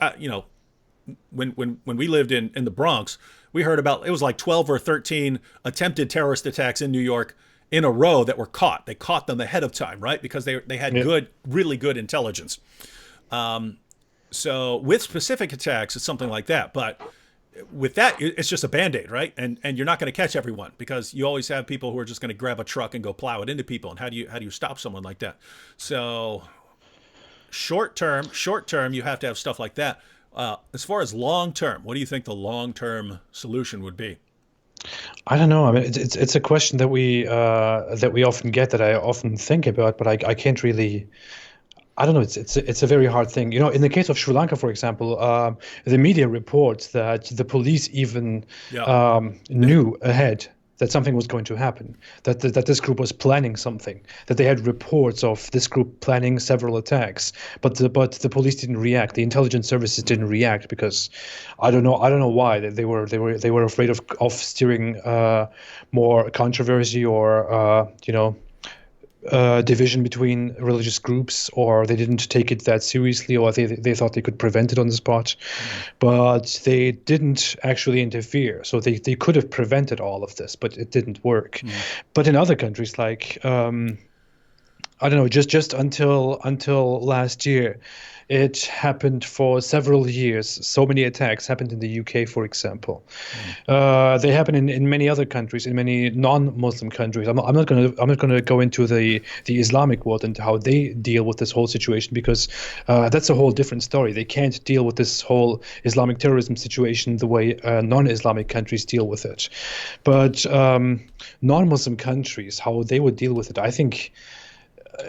when we lived in the Bronx, we heard about, it was like 12 or 13 attempted terrorist attacks in New York in a row that were caught. They caught them ahead of time, right? Because they had really good intelligence. So with specific attacks, it's something like that. But with that, it's just a Band-Aid, right? And you're not going to catch everyone, because you always have people who are just going to grab a truck and go plow it into people. And how do you stop someone like that? So short term, you have to have stuff like that. As far as long term, what do you think the long term solution would be? I don't know. I mean, it's a question that we often get, that I often think about, but I can't really. I don't know. It's a very hard thing. In the case of Sri Lanka, for example, the media reports that the police even Yeah. knew ahead that something was going to happen, that this group was planning something, that they had reports of this group planning several attacks, but the police didn't react. The intelligence services didn't react because I don't know why. They were afraid of steering more controversy or division between religious groups, or they didn't take it that seriously, or they thought they could prevent it on the spot. But they didn't actually interfere. So they could have prevented all of this, but it didn't work. But in other countries, like I don't know, just until last year, it happened for several years. So many attacks happened in the UK, for example. They happen in many other countries, in many non-Muslim countries. I'm not gonna go into the Islamic world and how they deal with this whole situation, because that's a whole different story. They can't deal with this whole Islamic terrorism situation the way non-Islamic countries deal with it. But non-Muslim countries, how they would deal with it, I think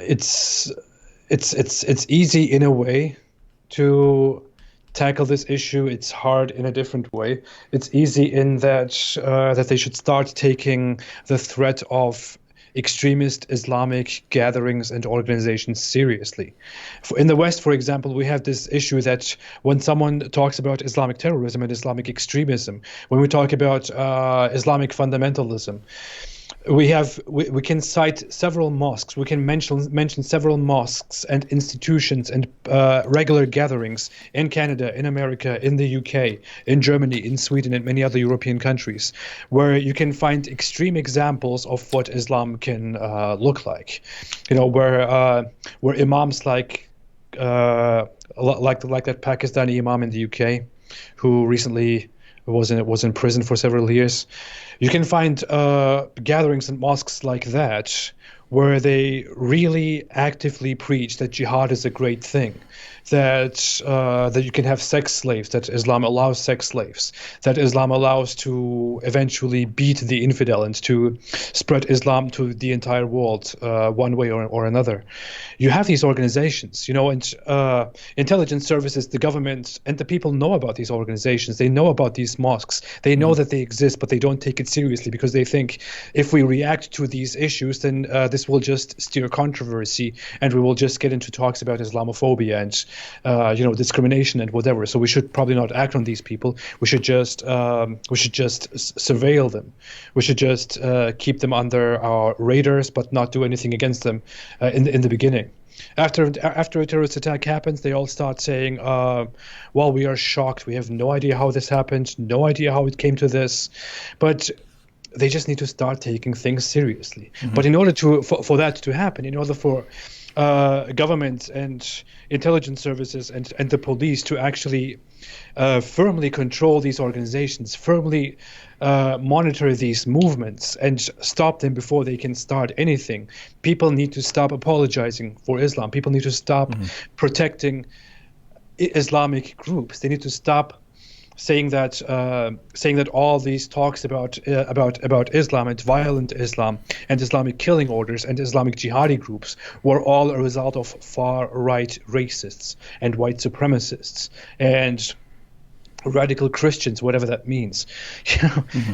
it's easy in a way to tackle this issue. It's hard in a different way. It's easy in that they should start taking the threat of extremist Islamic gatherings and organizations seriously. In the West, for example, we have this issue that when someone talks about Islamic terrorism and Islamic extremism, when we talk about Islamic fundamentalism, we can cite several mosques. We can mention several mosques and institutions and regular gatherings in Canada, in America, in the UK, in Germany, in Sweden, and many other European countries, where you can find extreme examples of what Islam can look like. Where imams like that Pakistani imam in the UK, who recently was in prison for several years. You can find gatherings and mosques like that where they really actively preach that jihad is a great thing, that you can have sex slaves, that Islam allows sex slaves, that Islam allows to eventually beat the infidel and to spread Islam to the entire world one way or another. You have these organizations, and intelligence services, the government, and the people know about these organizations. They know about these mosques. They know that they exist, but they don't take it seriously because they think if we react to these issues, then this will just steer controversy, and we will just get into talks about Islamophobia and discrimination and whatever. So we should probably not act on these people. We should just surveil them. We should just keep them under our radars, but not do anything against them in the beginning. After a terrorist attack happens, they all start saying, well, we are shocked. We have no idea how this happened, no idea how it came to this. But they just need to start taking things seriously. But in order for that to happen, in order for government and intelligence services and the police to actually firmly control these organizations, firmly monitor these movements and stop them before they can start anything, people need to stop apologizing for Islam. People need to stop protecting Islamic groups. They need to stop saying that all these talks about Islam and violent Islam and Islamic killing orders and Islamic jihadi groups were all a result of far-right racists and white supremacists and radical Christians, whatever that means.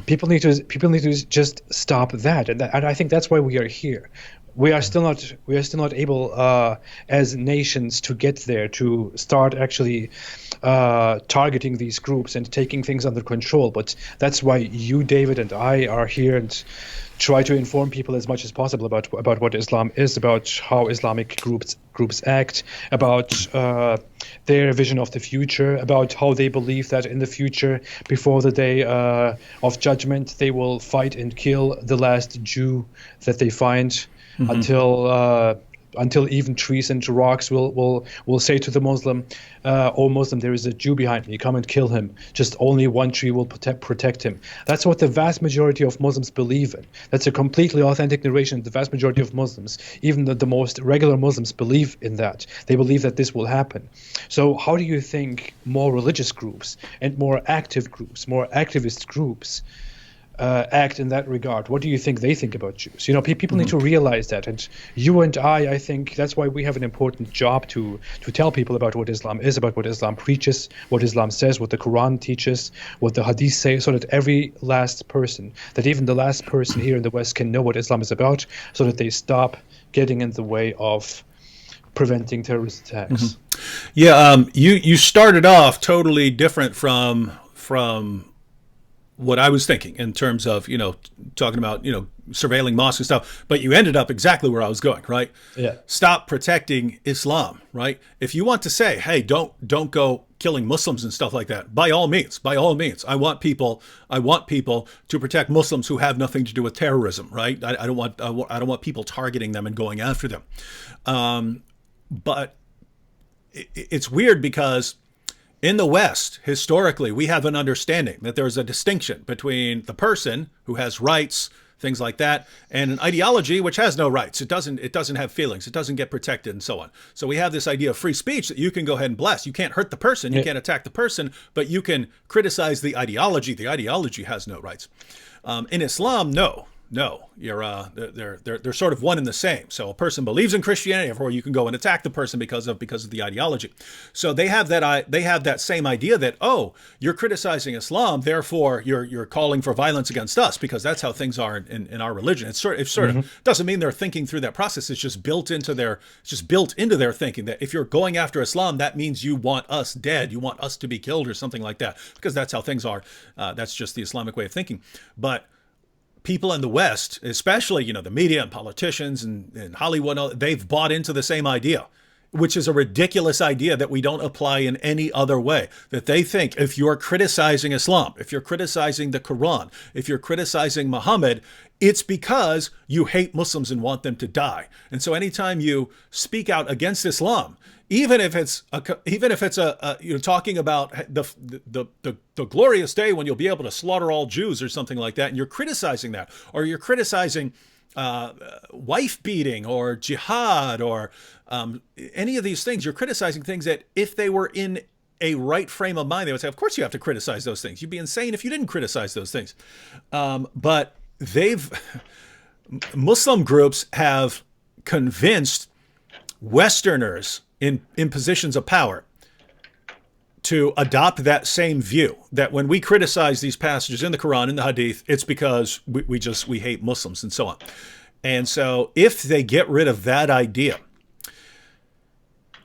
People need to just stop that, and I think that's why we are here. We are still not able as nations to get there, to start actually targeting these groups and taking things under control. But that's why you, David, and I are here and try to inform people as much as possible about what Islam is, about how Islamic groups act, about their vision of the future, about how they believe that in the future, before the day of judgment, they will fight and kill the last Jew that they find. Until even trees and rocks will say to the Muslim, "Oh Muslim, there is a Jew behind me. Come and kill him. Just only one tree will protect him." That's what the vast majority of Muslims believe in. That's a completely authentic narration. The vast majority of Muslims, even the most regular Muslims, believe in that. They believe that this will happen. So how do you think more religious groups and more active groups, more activist groups, act in that regard? What do you think they think about Jews? You know, people need to realize that, and you and I think that's why we have an important job to tell people about what Islam is, about what Islam preaches, what Islam says, what the Quran teaches, what the Hadith say, so that every last person, that even the last person here in the West can know what Islam is about, so that they stop getting in the way of preventing terrorist attacks. Yeah, you started off totally different from what I was thinking in terms of, talking about, surveilling mosques and stuff, but you ended up exactly where I was going, right? Yeah. Stop protecting Islam, right? If you want to say, hey, don't go killing Muslims and stuff like that, by all means, I want people to protect Muslims who have nothing to do with terrorism, right? I don't want people targeting them and going after them. But it's weird because in the West, historically, we have an understanding that there is a distinction between the person who has rights, things like that, and an ideology which has no rights. It doesn't have feelings. It doesn't get protected and so on. So we have this idea of free speech that you can go ahead and bless. You can't hurt the person. You can't attack the person, but you can criticize the ideology. The ideology has no rights. In Islam, no, you're they're sort of one and the same. So a person believes in Christianity, therefore you can go and attack the person because of the ideology. So they have that same idea that, oh, you're criticizing Islam, therefore you're calling for violence against us because that's how things are in our religion. It sort of doesn't mean they're thinking through that process. It's just built into their thinking that if you're going after Islam, that means you want us dead, you want us to be killed or something like that, because that's how things are. That's just the Islamic way of thinking. But people in the West, especially, the media and politicians and Hollywood, they've bought into the same idea, which is a ridiculous idea that we don't apply in any other way. That they think if you're criticizing Islam, if you're criticizing the Quran, if you're criticizing Muhammad, it's because you hate Muslims and want them to die. And so anytime you speak out against Islam, even if it's talking about the glorious day when you'll be able to slaughter all Jews or something like that, and you're criticizing that, or you're criticizing wife beating or jihad or any of these things, you're criticizing things that if they were in a right frame of mind, they would say, of course you have to criticize those things. You'd be insane if you didn't criticize those things. But Muslim groups have convinced Westerners in positions of power to adopt that same view, that when we criticize these passages in the Quran, in the Hadith, it's because we hate Muslims and so on. And so if they get rid of that idea,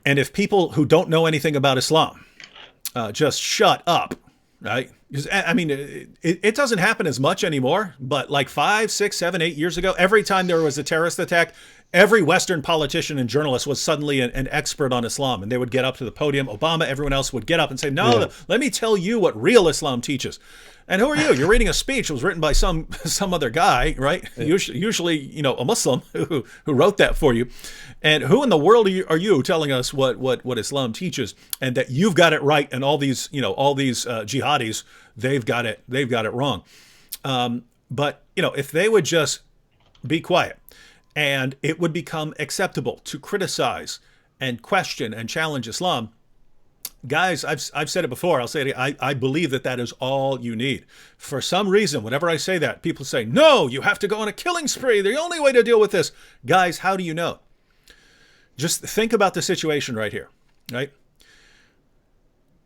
and if people who don't know anything about Islam just shut up, right? Because, I mean, it doesn't happen as much anymore, but like 5, 6, 7, 8 years ago, every time there was a terrorist attack, every Western politician and journalist was suddenly an expert on Islam, and they would get up to the podium. Obama, everyone else would get up and say, no, let me tell you what real Islam teaches. And who are you? You're reading a speech that was written by some other guy, right? Yeah. Usually, a Muslim who wrote that for you. And who in the world are you telling us what Islam teaches, and that you've got it right, and all these jihadis, they've got it wrong. But if they would just be quiet, and it would become acceptable to criticize and question and challenge Islam. Guys, I've said it before. I'll say it again. I believe that is all you need. For some reason, whenever I say that, people say, no, you have to go on a killing spree. The only way to deal with this. Guys, how do you know? Just think about the situation right here, right?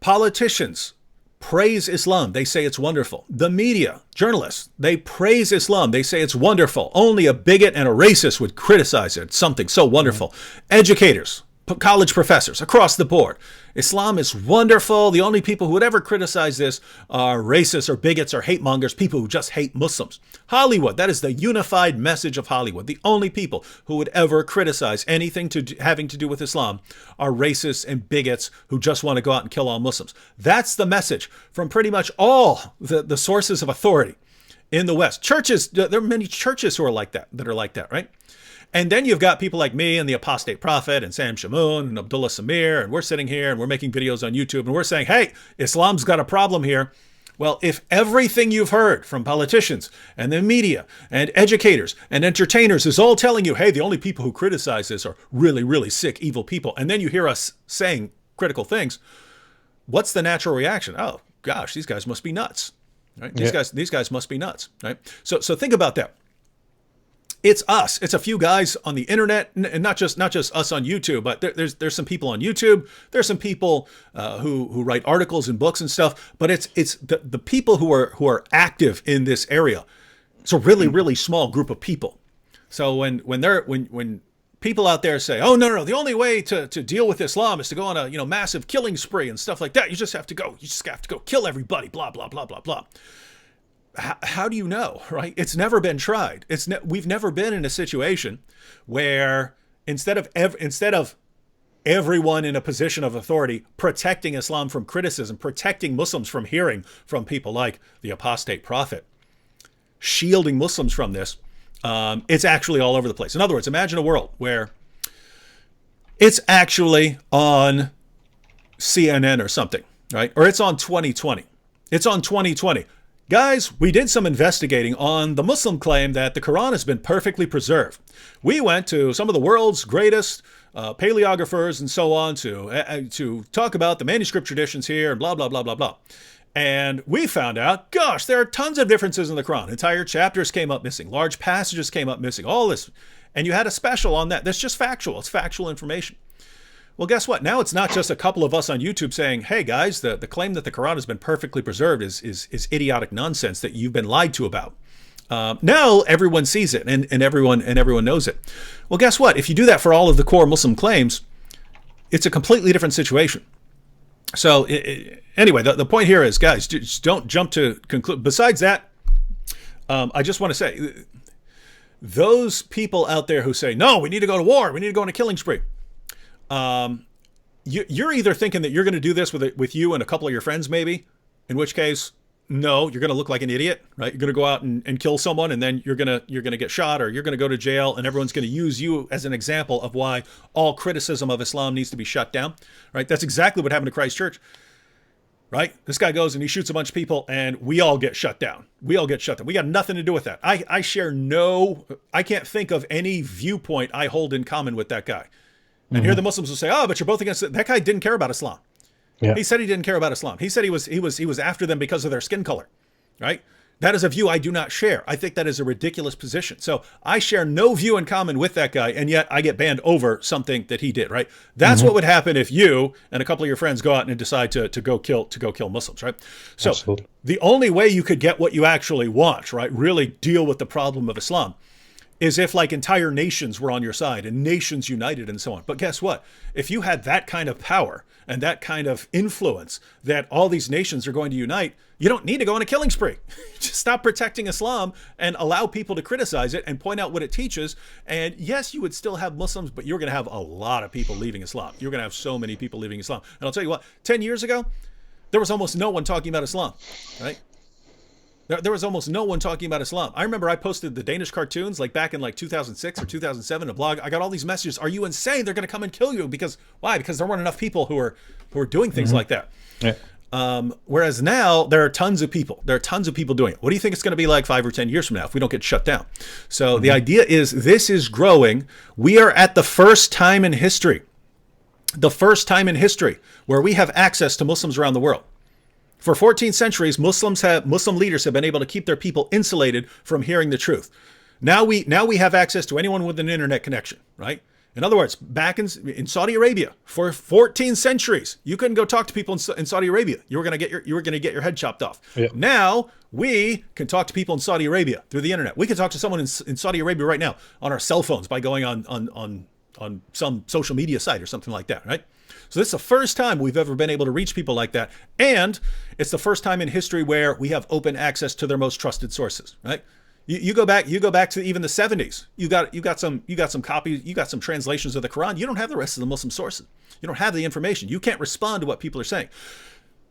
Politicians praise Islam. They say it's wonderful. The media, journalists, they praise Islam. They say it's wonderful. Only a bigot and a racist would criticize it. It's something so wonderful. Educators, college professors across the board. Islam is wonderful. The only people who would ever criticize this are racists or bigots or hate mongers, people who just hate Muslims. Hollywood, that is the unified message of Hollywood. The only people who would ever criticize anything having to do with Islam are racists and bigots who just want to go out and kill all Muslims. That's the message from pretty much all the sources of authority in the West. Churches, there are many churches who are like that, right? And then you've got people like me and the Apostate Prophet and Sam Shamoun and Abdullah Samir, and we're sitting here and we're making videos on YouTube and we're saying, hey, Islam's got a problem here. Well, if everything you've heard from politicians and the media and educators and entertainers is all telling you, hey, the only people who criticize this are really, really sick, evil people, and then you hear us saying critical things, what's the natural reaction? Oh, gosh, these guys must be nuts. Right? These guys must be nuts. Right? So think about that. It's us. It's a few guys on the internet, and not just us on YouTube, but there's some people on YouTube. There's some people who write articles and books and stuff. But it's the people who are active in this area. It's a really, really small group of people. So when people out there say, "Oh no, the only way to deal with Islam is to go on a massive killing spree and stuff like that. You just have to go kill everybody." Blah blah blah blah blah. How do you know, right? It's never been tried. We've never been in a situation where instead of everyone in a position of authority protecting Islam from criticism, protecting Muslims from hearing from people like the Apostate Prophet, shielding Muslims from this, it's actually all over the place. In other words, imagine a world where it's actually on CNN or something, right? Or it's on 2020. It's on 2020. Guys, we did some investigating on the Muslim claim that the Quran has been perfectly preserved. We went to some of the world's greatest paleographers and so on to talk about the manuscript traditions here and blah, blah, blah, blah, blah. And we found out, gosh, there are tons of differences in the Quran. Entire chapters came up missing. Large passages came up missing. All this. And you had a special on that. That's just factual. It's factual information. Well, guess what? Now it's not just a couple of us on YouTube saying, "Hey guys, the claim that the Quran has been perfectly preserved is idiotic nonsense that you've been lied to about." Now everyone sees it and everyone knows it. Well, guess what? If you do that for all of the core Muslim claims, it's a completely different situation. So anyway, the point here is, guys, just don't jump to conclude. Besides that, I just want to say, those people out there who say, "No, we need to go to war. We need to go on a killing spree." You're either thinking that you're going to do this with you and a couple of your friends, maybe, in which case, no, you're going to look like an idiot, right? You're going to go out and kill someone, and then you're going to get shot, or you're going to go to jail, and everyone's going to use you as an example of why all criticism of Islam needs to be shut down, right? That's exactly what happened to Christ Church, right? This guy goes and he shoots a bunch of people, and we all get shut down. We all get shut down. We got nothing to do with that. I can't think of any viewpoint I hold in common with that guy. And here the Muslims will say, "Oh, but you're both against it." That guy didn't care about Islam. Yeah. He said he didn't care about Islam. He said he was after them because of their skin color, right? That is a view I do not share. I think that is a ridiculous position. So I share no view in common with that guy, and yet I get banned over something that he did, right? That's what would happen if you and a couple of your friends go out and decide to go kill Muslims, right? So Absolutely. The only way you could get what you actually want, right, really deal with the problem of Islam, is if like entire nations were on your side and nations united and so on. But guess what? If you had that kind of power and that kind of influence that all these nations are going to unite, you don't need to go on a killing spree. Just stop protecting Islam and allow people to criticize it and point out what it teaches. And yes, you would still have Muslims, but you're going to have a lot of people leaving Islam. You're going to have so many people leaving Islam. And I'll tell you what, 10 years ago, there was almost no one talking about Islam, right? There was almost no one talking about Islam. I remember I posted the Danish cartoons like back in like 2006 or 2007, a blog. I got all these messages. "Are you insane? They're going to come and kill you." Why? Because there weren't enough people who are doing things like that. Yeah. Whereas now there are tons of people. There are tons of people doing it. What do you think it's going to be like 5 or 10 years from now if we don't get shut down? So the idea is this is growing. We are at the first time in history where we have access to Muslims around the world. For 14 centuries, Muslim leaders have been able to keep their people insulated from hearing the truth. Now we have access to anyone with an internet connection, right? In other words, back in Saudi Arabia, for 14 centuries, you couldn't go talk to people in Saudi Arabia. You were going to get your head chopped off. Yeah. Now we can talk to people in Saudi Arabia through the internet. We can talk to someone in Saudi Arabia right now on our cell phones by going on some social media site or something like that, right? So this is the first time we've ever been able to reach people like that. And it's the first time in history where we have open access to their most trusted sources, right? You go back to even the 70s. You got some copies, you got some translations of the Quran. You don't have the rest of the Muslim sources. You don't have the information. You can't respond to what people are saying.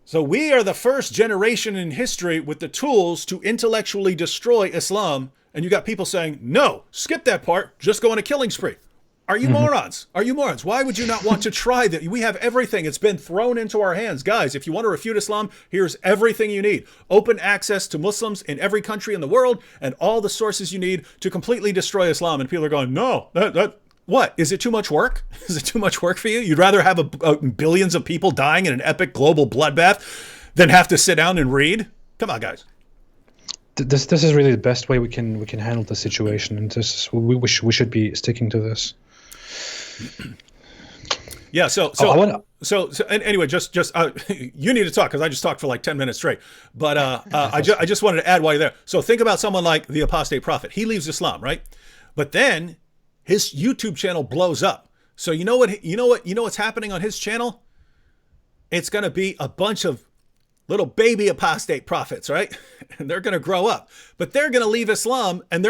So we are the first generation in history with the tools to intellectually destroy Islam. And you got people saying, "No, skip that part, just go on a killing spree." Are you morons? Are you morons? Why would you not want to try that? We have everything. It's been thrown into our hands. Guys, if you want to refute Islam, here's everything you need. Open access to Muslims in every country in the world and all the sources you need to completely destroy Islam. And people are going, "No, what? Is it too much work? Is it too much work for you? You'd rather have billions of people dying in an epic global bloodbath than have to sit down and read? Come on, guys. this is really the best way we can handle the situation, and we should be sticking to this. Yeah. So I want and anyway, just you need to talk because I just talked for like 10 minutes straight. But I just wanted to add while you're there. So think about someone like the Apostate Prophet. He leaves Islam, right? But then his YouTube channel blows up. So you know what's happening on his channel? It's going to be a bunch of little baby apostate prophets, right? And they're going to grow up, but they're going to leave Islam, and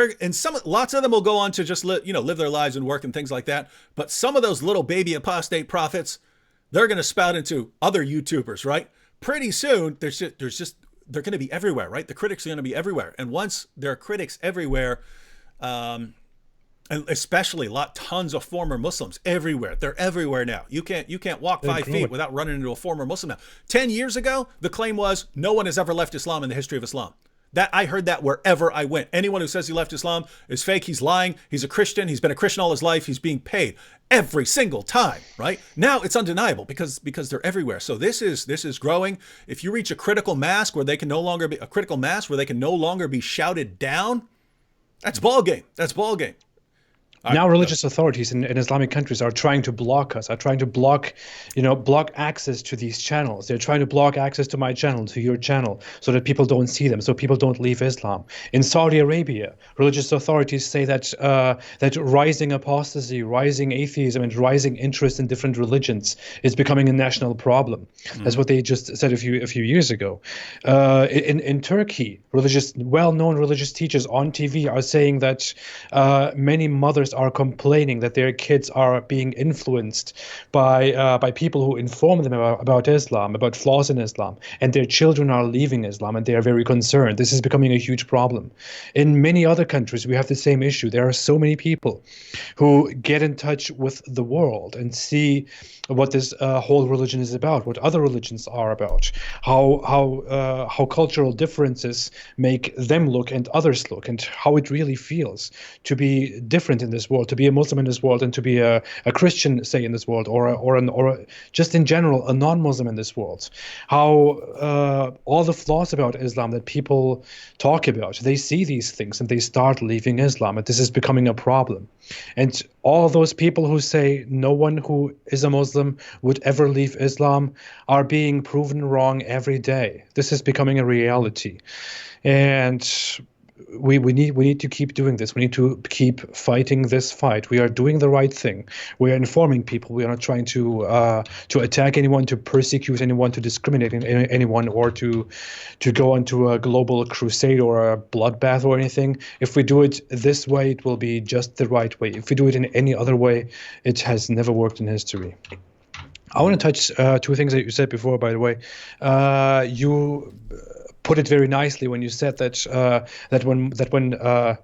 lots of them will go on to just live their lives and work and things like that. But some of those little baby apostate prophets, they're going to spout into other YouTubers, right? Pretty soon, they're going to be everywhere, right? The critics are going to be everywhere, and once there are critics everywhere, and especially tons of former Muslims everywhere. They're everywhere now. You can't walk 5 feet without running into a former Muslim now. 10 years ago, the claim was no one has ever left Islam in the history of Islam. That I heard that wherever I went. Anyone who says he left Islam is fake. He's lying. He's a Christian. He's been a Christian all his life. He's being paid every single time, right? Now it's undeniable because they're everywhere. So this is growing. If you reach a critical mass where they can no longer be shouted down, that's ball game. That's ball game. Now religious authorities in Islamic countries are trying to block us, are trying to block access to these channels. They're trying to block access to my channel, to your channel, so that people don't see them, so people don't leave Islam. In Saudi Arabia, religious authorities say that that rising apostasy, rising atheism, and rising interest in different religions is becoming a national problem. That's what they just said a few years ago. In Turkey, well-known religious teachers on TV are saying that many mothers are complaining that their kids are being influenced by people who inform them about Islam, about flaws in Islam, and their children are leaving Islam, and they are very concerned. This is becoming a huge problem. In many other countries, we have the same issue. There are so many people who get in touch with the world and see what this whole religion is about, what other religions are about, how cultural differences make them look and others look, and how it really feels to be different in this world, to be a Muslim in this world, and to be a Christian, say, in this world, or just in general a non-Muslim in this world. How all the flaws about Islam that people talk about, they see these things and they start leaving Islam, and this is becoming a problem. And all those people who say no one who is a Muslim would ever leave Islam are being proven wrong every day. This is becoming a reality, and we need to keep doing this. We need to keep fighting this fight. We are doing the right thing. We are informing people. We are not trying to attack anyone, to persecute anyone, to discriminate anyone, or to go into a global crusade or a bloodbath or anything. If we do it this way, it will be just the right way. If we do it in any other way, it has never worked in history. I want to touch two things that you said before, by the way. You put it very nicely when you said that when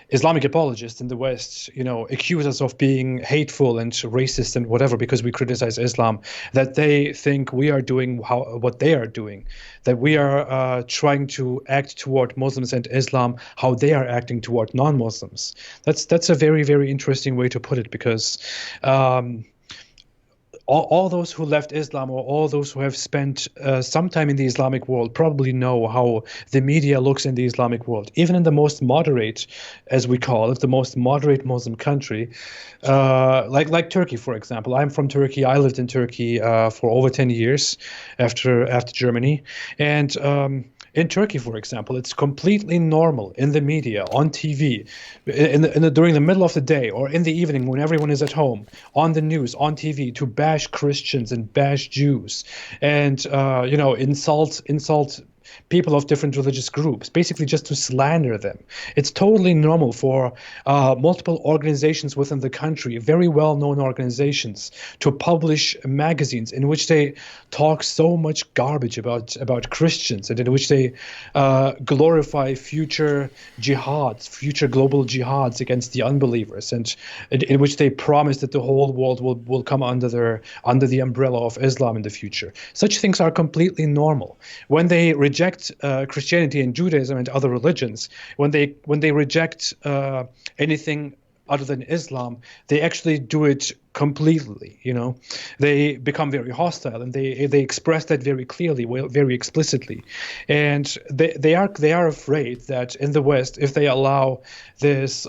Islamic apologists in the West, accuse us of being hateful and racist and whatever because we criticize Islam, that they think we are doing what they are doing, that we are trying to act toward Muslims and Islam how they are acting toward non-Muslims. That's a very, very interesting way to put it, because all those who left Islam, or all those who have spent some time in the Islamic world, probably know how the media looks in the Islamic world. Even in the most moderate, as we call it, the most moderate Muslim country, like Turkey, for example. I'm from Turkey. I lived in Turkey for over 10 years after Germany. And in Turkey, for example, it's completely normal in the media, on TV, during the middle of the day or in the evening when everyone is at home, on the news, on TV, to bash Christians and bash Jews and, insult people of different religious groups, basically just to slander them. It's totally normal for multiple organizations within the country, very well-known organizations, to publish magazines in which they talk so much garbage about Christians, and in which they glorify future jihads, future global jihads against the unbelievers, and in which they promise that the whole world will come under the umbrella of Islam in the future. Such things are completely normal. When they reject Christianity and Judaism and other religions, when they reject anything other than Islam, they actually do it completely. They become very hostile, and they express that very clearly, very explicitly, and they are afraid that in the West, if they allow this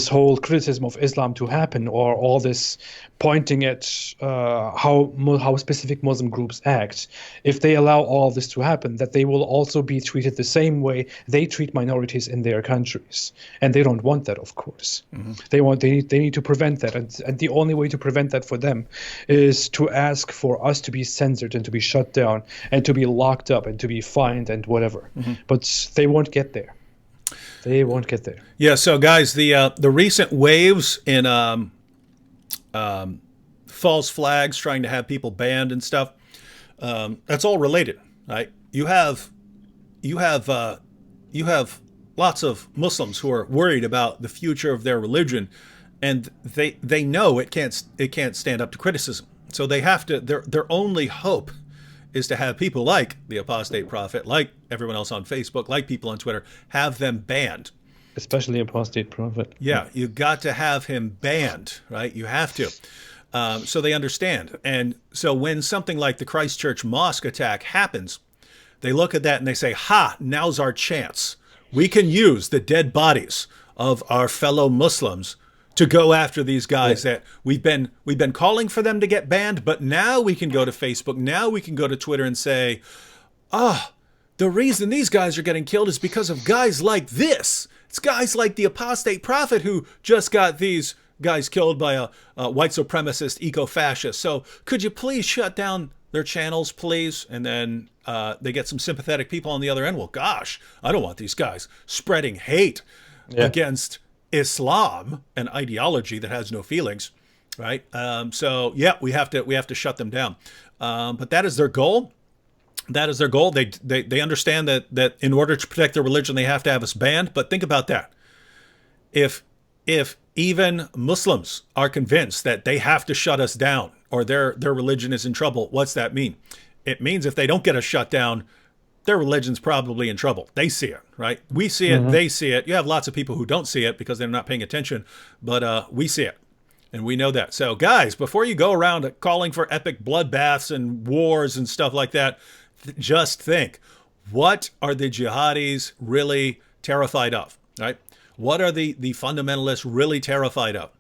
whole criticism of Islam to happen, or all this pointing at how specific Muslim groups act, if they allow all this to happen, that they will also be treated the same way they treat minorities in their countries, and they don't want that, of course. They need to prevent that, and the only way to prevent that for them is to ask for us to be censored and to be shut down and to be locked up and to be fined and whatever. But they won't get there. They won't get there. Yeah. So, guys, the recent waves in false flags trying to have people banned and stuff, that's all related, right? You have lots of Muslims who are worried about the future of their religion, and they know it can't stand up to criticism. So they have to. Their only hope is to have people like the Apostate Prophet, like everyone else on Facebook, like people on Twitter, have them banned. Especially Apostate Prophet. Yeah, you got to have him banned, right? You have to. So they understand. And so when something like the Christchurch mosque attack happens, they look at that and they say, ha, now's our chance. We can use the dead bodies of our fellow Muslims to go after these guys that we've been calling for them to get banned, but now we can go to Facebook, now we can go to Twitter and say, the reason these guys are getting killed is because of guys like this. It's guys like the Apostate Prophet who just got these guys killed by a white supremacist eco-fascist. So could you please shut down their channels, please? And then they get some sympathetic people on the other end. Well, gosh, I don't want these guys spreading hate against Islam, an ideology that has no feelings, right? So yeah, we have to shut them down. But that is their goal. That is their goal. They understand that in order to protect their religion, they have to have us banned. But think about that. If even Muslims are convinced that they have to shut us down or their religion is in trouble, what's that mean? It means if they don't get us shut down, their religion's probably in trouble. They see it, right? We see it, they see it. You have lots of people who don't see it because they're not paying attention, but we see it, and we know that. So, guys, before you go around calling for epic bloodbaths and wars and stuff like that, just think, what are the jihadis really terrified of, right? What are the fundamentalists really terrified of?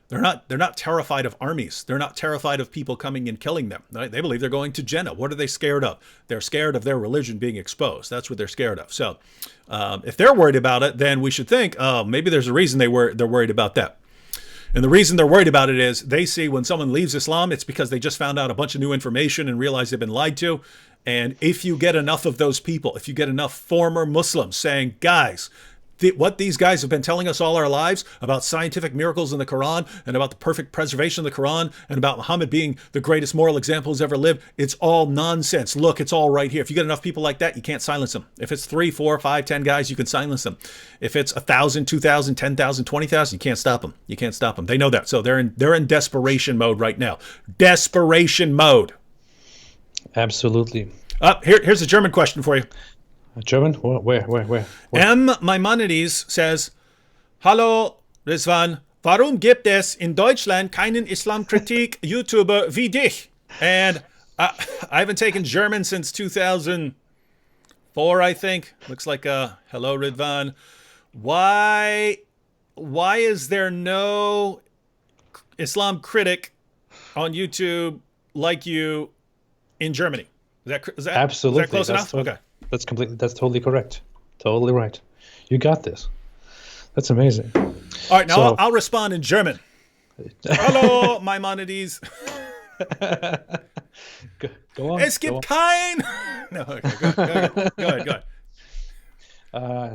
They're not terrified of armies. They're not terrified of people coming and killing them. Right? They believe they're going to Jannah. What are they scared of? They're scared of their religion being exposed. That's what they're scared of. So if they're worried about it, then we should think, oh, maybe there's a reason they're worried about that. And the reason they're worried about it is they see when someone leaves Islam, it's because they just found out a bunch of new information and realize they've been lied to. And if you get enough of those people, if you get enough former Muslims saying, guys, what these guys have been telling us all our lives about scientific miracles in the Quran and about the perfect preservation of the Quran and about Muhammad being the greatest moral example who's ever lived, it's all nonsense. Look, it's all right here. If you get enough people like that, you can't silence them. If it's 3, 4, 5, 10 guys, you can silence them. If it's 1,000, 2,000, 10,000, 20,000, you can't stop them. You can't stop them. They know that. So they're in desperation mode right now. Desperation mode. Absolutely. Here's a German question for you. German? Where? M. Maimonides says, Hallo, Rizwan, warum gibt es in Deutschland keinen Islamkritik-YouTuber wie dich? And I haven't taken German since 2004, I think. Looks like hello, Ridvan. Why is there no Islam critic on YouTube like you in Germany? Is that absolutely? Is that close enough? Okay. That's totally correct. Totally right. You got this. That's amazing. All right, now so, I'll respond in German. Hallo, Maimonides. Go on. Es gibt kein... No, okay, go ahead.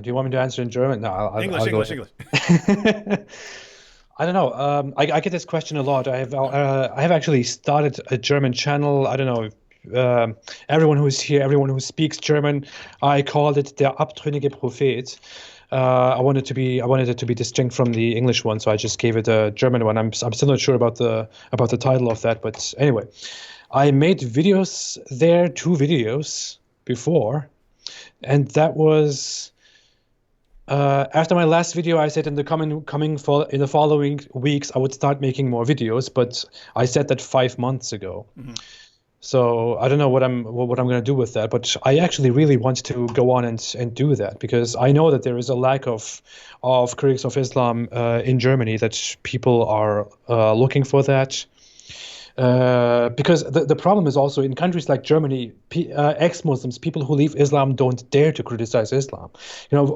Do you want me to answer in German? No, I'll English. I don't know. I get this question a lot. I have actually started a German channel. I don't know. Everyone who is here, everyone who speaks German, I called it Der abtrünnige Prophet. I wanted it to be distinct from the English one, so I just gave it a German one. I'm still not sure about the title of that, but anyway, I made videos there, 2 videos before, and that was After my last video, I said in the in the following weeks I would start making more videos, but I said that 5 months ago. So I don't know what I'm going to do with that, but I actually really want to go on and do that, because I know that there is a lack of critics of Islam in Germany, that people are looking for that. Because the problem is also in countries like Germany, ex-Muslims, people who leave Islam, don't dare to criticize Islam.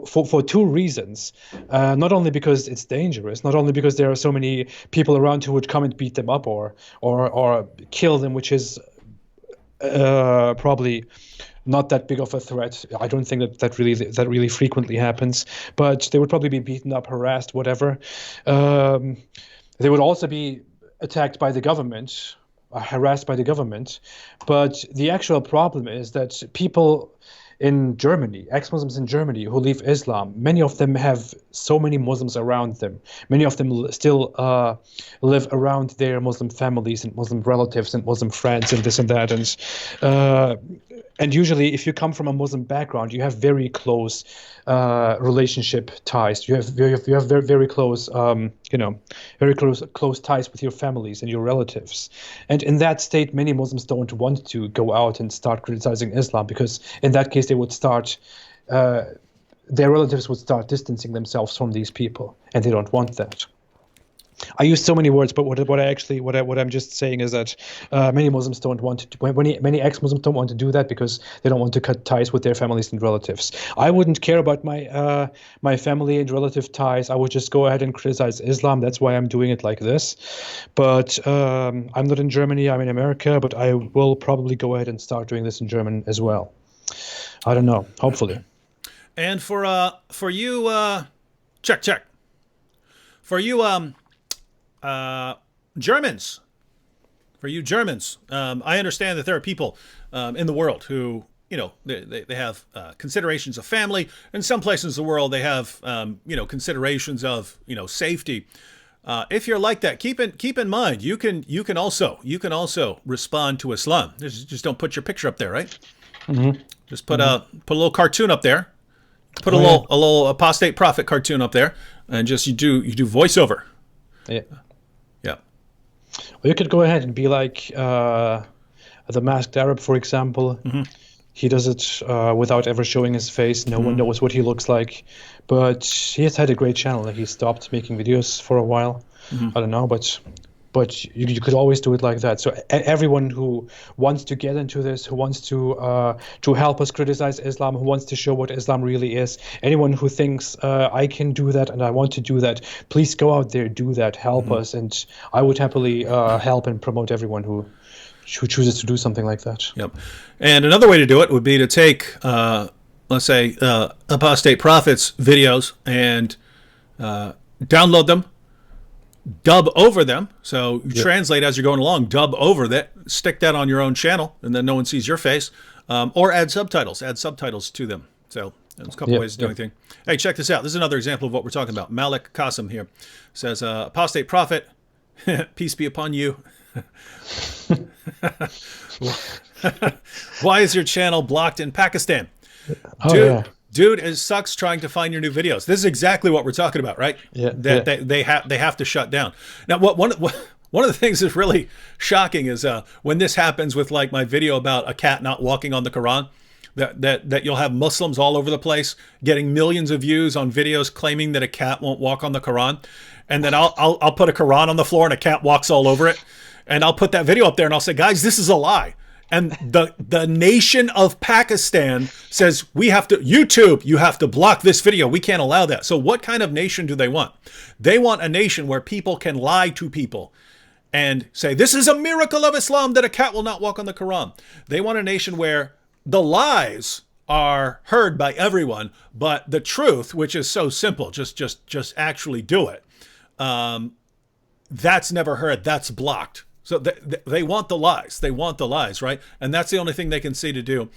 For two reasons. Not only because it's dangerous, not only because there are so many people around who would come and beat them up or kill them, which is probably not that big of a threat. I don't think that really frequently happens, but they would probably be beaten up, harassed, whatever. They would also be attacked by the government, harassed by the government. But the actual problem is that people in Germany, ex-Muslims in Germany who leave Islam, many of them have so many Muslims around them. Many of them still live around their Muslim families and Muslim relatives and Muslim friends and this and that. And usually, if you come from a Muslim background, you have very close relationship ties. You have very close, very close ties with your families and your relatives. And in that state, many Muslims don't want to go out and start criticizing Islam, because in that case, they would start, their relatives would start distancing themselves from these people, and they don't want that. I use so many words, but what I'm just saying is that many Muslims don't want to. Many ex-Muslims don't want to do that because they don't want to cut ties with their families and relatives. I wouldn't care about my family and relative ties. I would just go ahead and criticize Islam. That's why I'm doing it like this. But I'm not in Germany. I'm in America. But I will probably go ahead and start doing this in German as well. I don't know. Hopefully. And for you, check. For you, Germans, I understand that there are people in the world who, they have considerations of family. In some places in the world, they have, considerations of, safety. If you're like that, keep in mind, you can also respond to Islam. Just don't put your picture up there, right? Mm-hmm. Just put a little cartoon up there. Put a little Apostate Prophet cartoon up there, and just you do voiceover. Yeah. Yeah. Or you could go ahead and be like the Masked Arab, for example. Mm-hmm. He does it without ever showing his face. No one knows what he looks like. But he has had a great channel. He stopped making videos for a while. Mm-hmm. I don't know, but you could always do it like that. So everyone who wants to get into this, who wants to help us criticize Islam, who wants to show what Islam really is, anyone who thinks I can do that and I want to do that, please go out there, do that, help us, and I would happily help and promote everyone who chooses to do something like that. Yep. And another way to do it would be to take, let's say, Apostate Prophet's videos and download them, dub over them. So you translate as you're going along, dub over that, stick that on your own channel, and then no one sees your face, or add subtitles to them. So there's a couple ways of doing things. Hey, check this out. This is another example of what we're talking about. Malik Qasim here says, Apostate Prophet, peace be upon you. Why is your channel blocked in Pakistan? Dude, it sucks trying to find your new videos. This is exactly what we're talking about, right? Yeah. They have to shut down. Now, one of the things that's really shocking is when this happens with like my video about a cat not walking on the Quran, that you'll have Muslims all over the place getting millions of views on videos claiming that a cat won't walk on the Quran, and then I'll put a Quran on the floor and a cat walks all over it, and I'll put that video up there and I'll say, guys, this is a lie. And the nation of Pakistan says, YouTube, you have to block this video. We can't allow that. So what kind of nation do they want? They want a nation where people can lie to people and say, this is a miracle of Islam that a cat will not walk on the Quran. They want a nation where the lies are heard by everyone, but the truth, which is so simple, just actually do it. That's never heard. That's blocked. So they want the lies. They want the lies, right? And that's the only thing they can see to do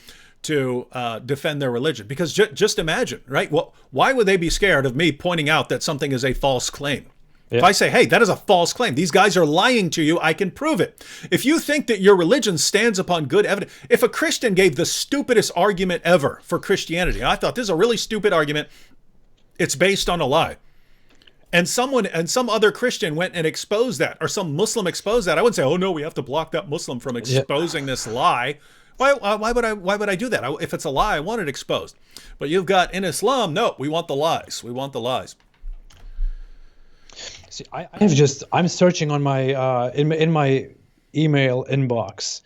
to defend their religion. Because just imagine, right? Well, why would they be scared of me pointing out that something is a false claim? Yeah. If I say, hey, that is a false claim, these guys are lying to you, I can prove it. If you think that your religion stands upon good evidence, if a Christian gave the stupidest argument ever for Christianity, and I thought this is a really stupid argument, It's based on a lie. And some other Christian went and exposed that, or some Muslim exposed that. I wouldn't say, oh no, we have to block that Muslim from exposing this lie. Why would I do that? If it's a lie, I want it exposed. But you've got in Islam, no, we want the lies. We want the lies. See, I'm searching on my in my email inbox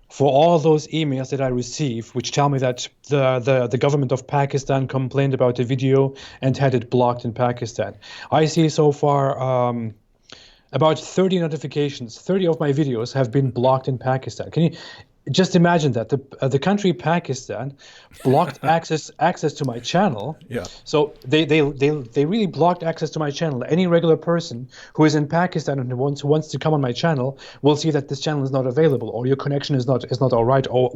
for all those emails that I receive, which tell me that the government of Pakistan complained about the video and had it blocked in Pakistan. I see so far about 30 notifications. 30 of my videos have been blocked in Pakistan. Can you just imagine that the country Pakistan blocked access to my channel? Yeah. So they really blocked access to my channel. Any regular person who is in Pakistan and who wants to come on my channel will see that this channel is not available, or your connection is not all right, or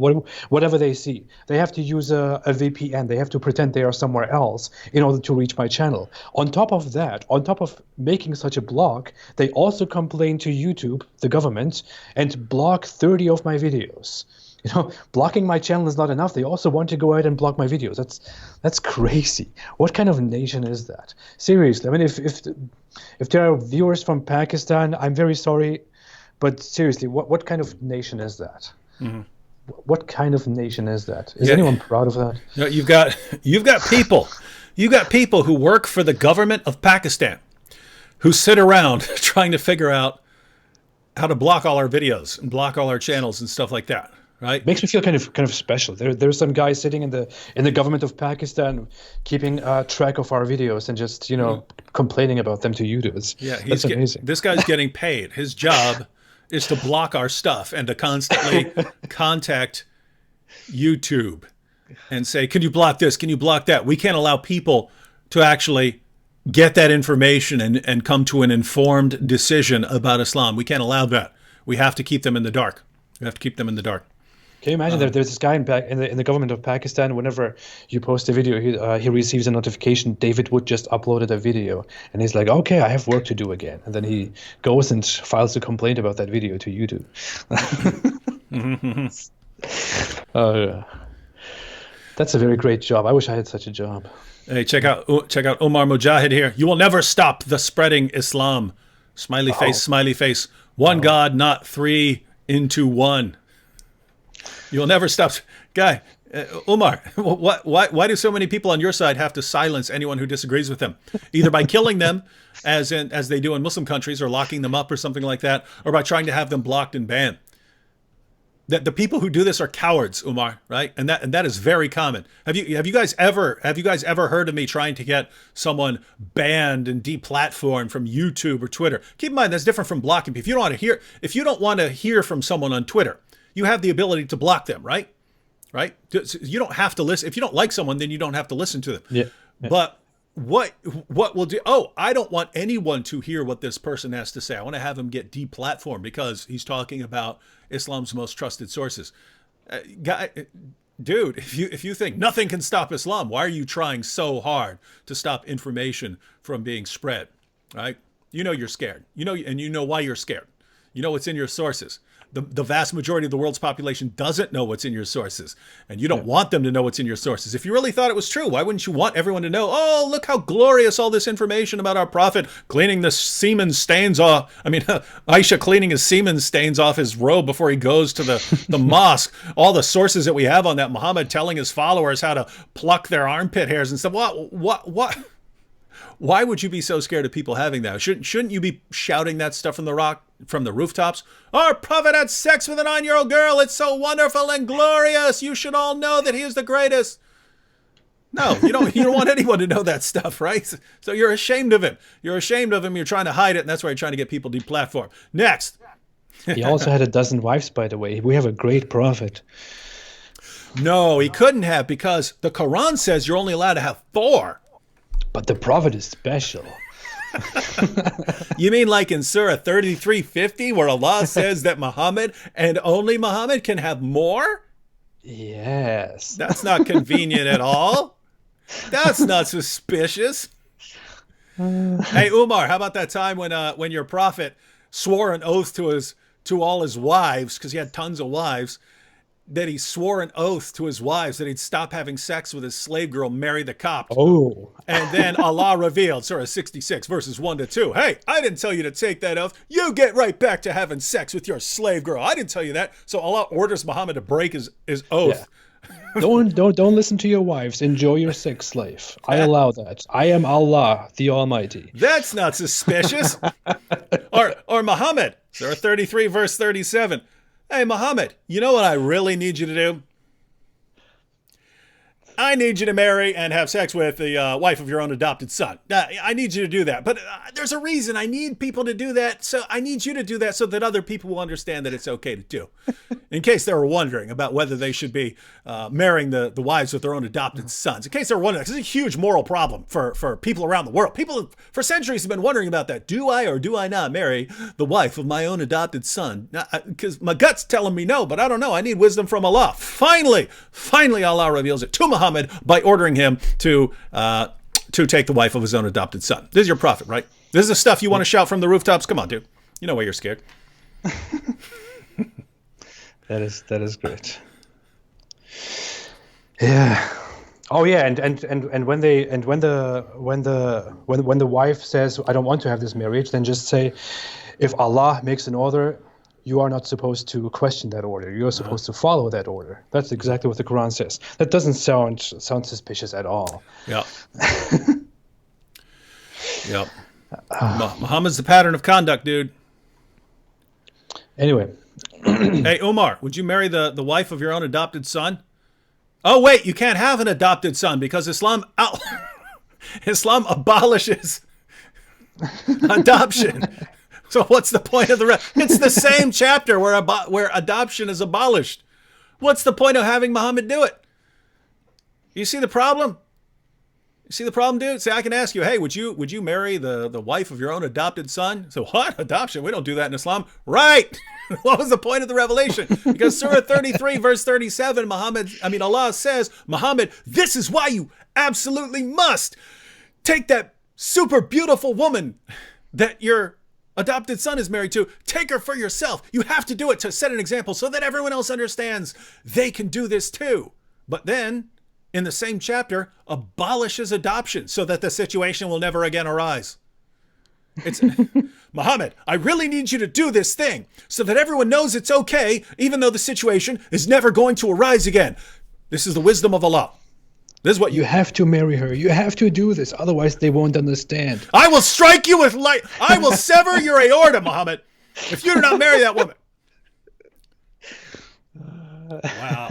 whatever they see. They have to use a VPN. They have to pretend they are somewhere else in order to reach my channel. On top of that, on top of making such a block, they also complain to YouTube, the government, and block 30 of my videos. You know, blocking my channel is not enough. They also want to go ahead and block my videos. That's crazy. What kind of nation is that? Seriously, I mean, if there are viewers from Pakistan, I'm very sorry, but seriously, what kind of nation is that? Mm-hmm. What kind of nation is that? Is anyone proud of that? No, you've got people who work for the government of Pakistan who sit around trying to figure out how to block all our videos and block all our channels and stuff like that. Right? Makes me feel kind of special. There's some guy sitting in the government of Pakistan keeping track of our videos and just complaining about them to YouTube. That's amazing. This guy's getting paid. His job is to block our stuff and to constantly contact YouTube and say, "Can you block this? Can you block that?" We can't allow people to actually get that information and come to an informed decision about Islam. We can't allow that. We have to keep them in the dark. We have to keep them in the dark. Can you imagine that there's this guy in the government of Pakistan, whenever you post a video, he receives a notification, David Wood just uploaded a video, and he's like, okay, I have work to do again. And then he goes and files a complaint about that video to YouTube. That's a very great job. I wish I had such a job. Hey, check out Omar Mujahid here. You will never stop the spreading Islam. Smiley face, smiley face. One God, not three into one. You'll never stop. Guy, Umar, why do so many people on your side have to silence anyone who disagrees with them? Either by killing them, as they do in Muslim countries, or locking them up or something like that, or by trying to have them blocked and banned. The people who do this are cowards, Umar, right? And that is very common. Have you guys ever heard of me trying to get someone banned and deplatformed from YouTube or Twitter? Keep in mind that's different from blocking people. If you don't want to hear from someone on Twitter, you have the ability to block them, right? Right? You don't have to listen. If you don't like someone, then you don't have to listen to them. Yeah. But what will do? Oh, I don't want anyone to hear what this person has to say. I want to have him get deplatformed because he's talking about Islam's most trusted sources. Dude, if you think nothing can stop Islam, why are you trying so hard to stop information from being spread? Right? You know you're scared. You know why you're scared. You know what's in your sources. The vast majority of the world's population doesn't know what's in your sources, and you don't want them to know what's in your sources. If you really thought it was true, why wouldn't you want everyone to know, oh, look how glorious all this information about our prophet cleaning the semen stains off. I mean, Aisha cleaning his semen stains off his robe before he goes to the mosque. All the sources that we have on that, Muhammad telling his followers how to pluck their armpit hairs and stuff. What? Why would you be so scared of people having that? Shouldn't you be shouting that stuff from the rooftops? Our prophet had sex with a 9-year-old girl. It's so wonderful and glorious. You should all know that he is the greatest. No, you don't want anyone to know that stuff, right? So you're ashamed of him. You're trying to hide it, and that's why you're trying to get people deplatformed. Next. He also had a dozen wives, by the way. We have a great prophet. No, he couldn't have, because the Quran says you're only allowed to have 4. But the prophet is special. You mean like in Surah 33:50, where Allah says that Muhammad and only Muhammad can have more? Yes. That's not convenient at all. That's not suspicious. Hey, Umar, how about that time when your prophet swore an oath to all his wives, because he had tons of wives, that he swore an oath to his wives that he'd stop having sex with his slave girl, marry the Copt. Oh. And then Allah revealed, Surah 66, verses 1 to 2. Hey, I didn't tell you to take that oath. You get right back to having sex with your slave girl. I didn't tell you that. So Allah orders Muhammad to break his oath. Yeah. Don't listen to your wives. Enjoy your sex slave. I allow that. I am Allah, the Almighty. That's not suspicious. or Muhammad, Surah 33, verse 37. Hey, Muhammad, you know what I really need you to do? I need you to marry and have sex with the wife of your own adopted son. I need you to do that. But there's a reason I need people to do that. So I need you to do that so that other people will understand that it's okay to do. In case they were wondering about whether they should be marrying the wives with their own adopted sons. In case they were wondering, this is a huge moral problem for people around the world. People for centuries have been wondering about that. Do I or do I not marry the wife of my own adopted son? Because my gut's telling me no, but I don't know. I need wisdom from Allah. Finally, Allah reveals it to Muhammad by ordering him to take the wife of his own adopted son. This is your prophet, right? This is the stuff you want to shout from the rooftops? Come on, dude. You know why you're scared. That is great. Yeah. Oh yeah, and when the wife says, I don't want to have this marriage, then just say, if Allah makes an order, you are not supposed to question that order. You're supposed to follow that order. That's exactly what the Quran says. That doesn't sound suspicious at all. Yeah. Yeah. Muhammad's the pattern of conduct, dude. Anyway. Hey, Umar, would you marry the wife of your own adopted son? Oh, wait, you can't have an adopted son because Islam abolishes adoption. So what's the point of the It's the same chapter where adoption is abolished. What's the point of having Muhammad do it? You see the problem? You see the problem, dude? See, I can ask you, hey, would you marry the wife of your own adopted son? So what? Adoption? We don't do that in Islam. Right. What was the point of the revelation? Because Surah 33, verse 37, Allah says, Muhammad, this is why you absolutely must take that super beautiful woman that your adopted son is married to, take her for yourself. You have to do it to set an example so that everyone else understands they can do this too. But then, in the same chapter, abolishes adoption so that the situation will never again arise. It's Muhammad, I really need you to do this thing so that everyone knows it's okay, even though the situation is never going to arise again. This is the wisdom of Allah. This is what you have to marry her. You have to do this. Otherwise, they won't understand. I will strike you with light. I will sever your aorta, Muhammad, if you do not marry that woman. Wow.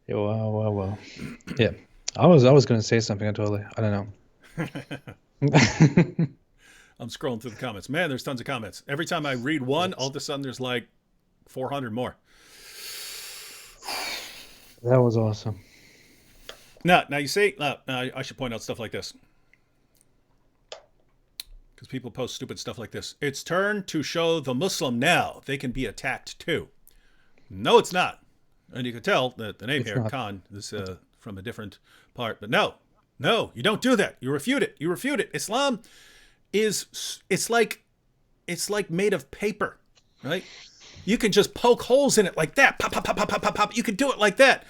Yeah, well. Yeah. I was going to say something. I don't know. I'm scrolling through the comments. Man, there's tons of comments. Every time I read one, all of a sudden there's like 400 more. That was awesome. Now you see, I should point out stuff like this. Because people post stupid stuff like this. It's turn to show the Muslim now. They can be attacked too. No, it's not. And you can tell that the name it's here, not. Khan, is from a different part. But no, you don't do that. You refute it. Islam it's like made of paper, right? You can just poke holes in it like that. Pop, pop, pop, pop, pop, pop, pop. You can do it like that.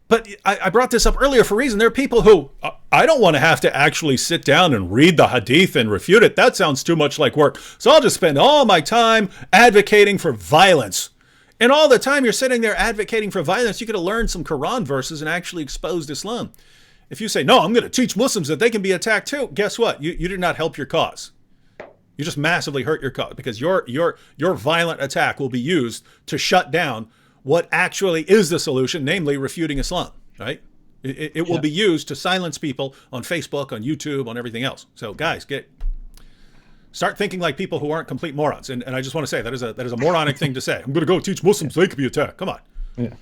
But I brought this up earlier for a reason. There are people who, I don't want to have to actually sit down and read the hadith and refute it. That sounds too much like work. So I'll just spend all my time advocating for violence. And all the time you're sitting there advocating for violence, you could have learned some Quran verses and actually exposed Islam. If you say, no, I'm going to teach Muslims that they can be attacked too, guess what? You did not help your cause. You just massively hurt your cause because your violent attack will be used to shut down what actually is the solution, namely refuting Islam, right? It will be used to silence people on Facebook, on YouTube, on everything else. So guys, start thinking like people who aren't complete morons. And I just want to say that is a moronic thing to say. I'm going to go teach Muslims they can be attacked. Come on. Yeah.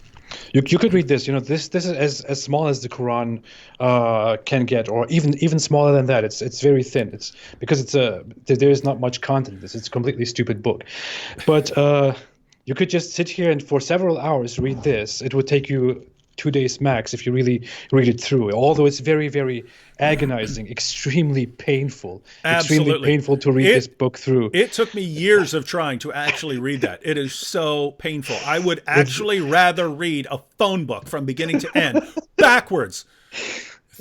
You could read this. This is as small as the Quran can get, or even smaller than that. It's very thin. It's because there is not much content in this. It's a completely stupid book, but you could just sit here and for several hours read this. It would take you 2 days max if you really read it through. Although it's very, very agonizing, extremely painful Absolutely. to read this book through. It took me years of trying to actually read that. It is so painful. I would actually rather read a phone book from beginning to end backwards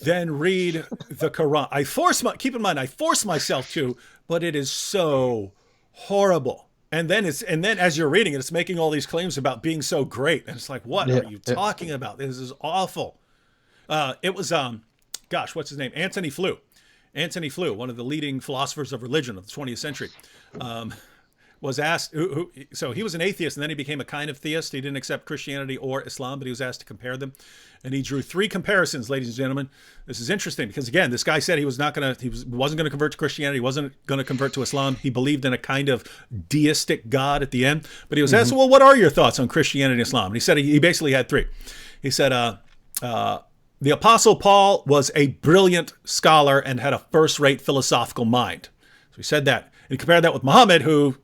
than read the Quran. Keep in mind, I force myself to, but it is so horrible. And then as you're reading it, it's making all these claims about being so great. And it's like, what are you talking about? This is awful. It was, what's his name? Antony Flew. Antony Flew, one of the leading philosophers of religion of the 20th century, was asked, so he was an atheist and then he became a kind of theist. He didn't accept Christianity or Islam, but he was asked to compare them. And he drew 3 comparisons, ladies and gentlemen. This is interesting because, again, this guy said he wasn't going to convert to Christianity. He wasn't going to convert to Islam. He believed in a kind of deistic God at the end. But he was asked, well, what are your thoughts on Christianity and Islam? And he said he basically had 3. He said, the Apostle Paul was a brilliant scholar and had a first-rate philosophical mind. So he said that. And he compared that with Muhammad, who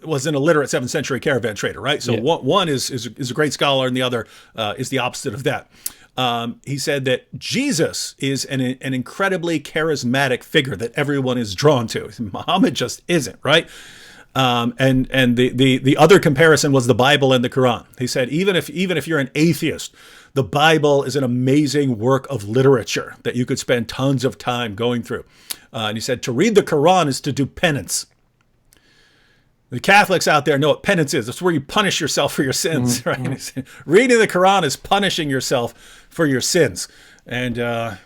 was an illiterate 7th century caravan trader, right? So one is a great scholar and the other is the opposite of that. He said that Jesus is an incredibly charismatic figure that everyone is drawn to. Muhammad just isn't, right? And the other comparison was the Bible and the Quran. He said, even if you're an atheist, the Bible is an amazing work of literature that you could spend tons of time going through. And he said, to read the Quran is to do penance. The Catholics out there know what penance is. That's where you punish yourself for your sins, right? Reading the Quran is punishing yourself for your sins. And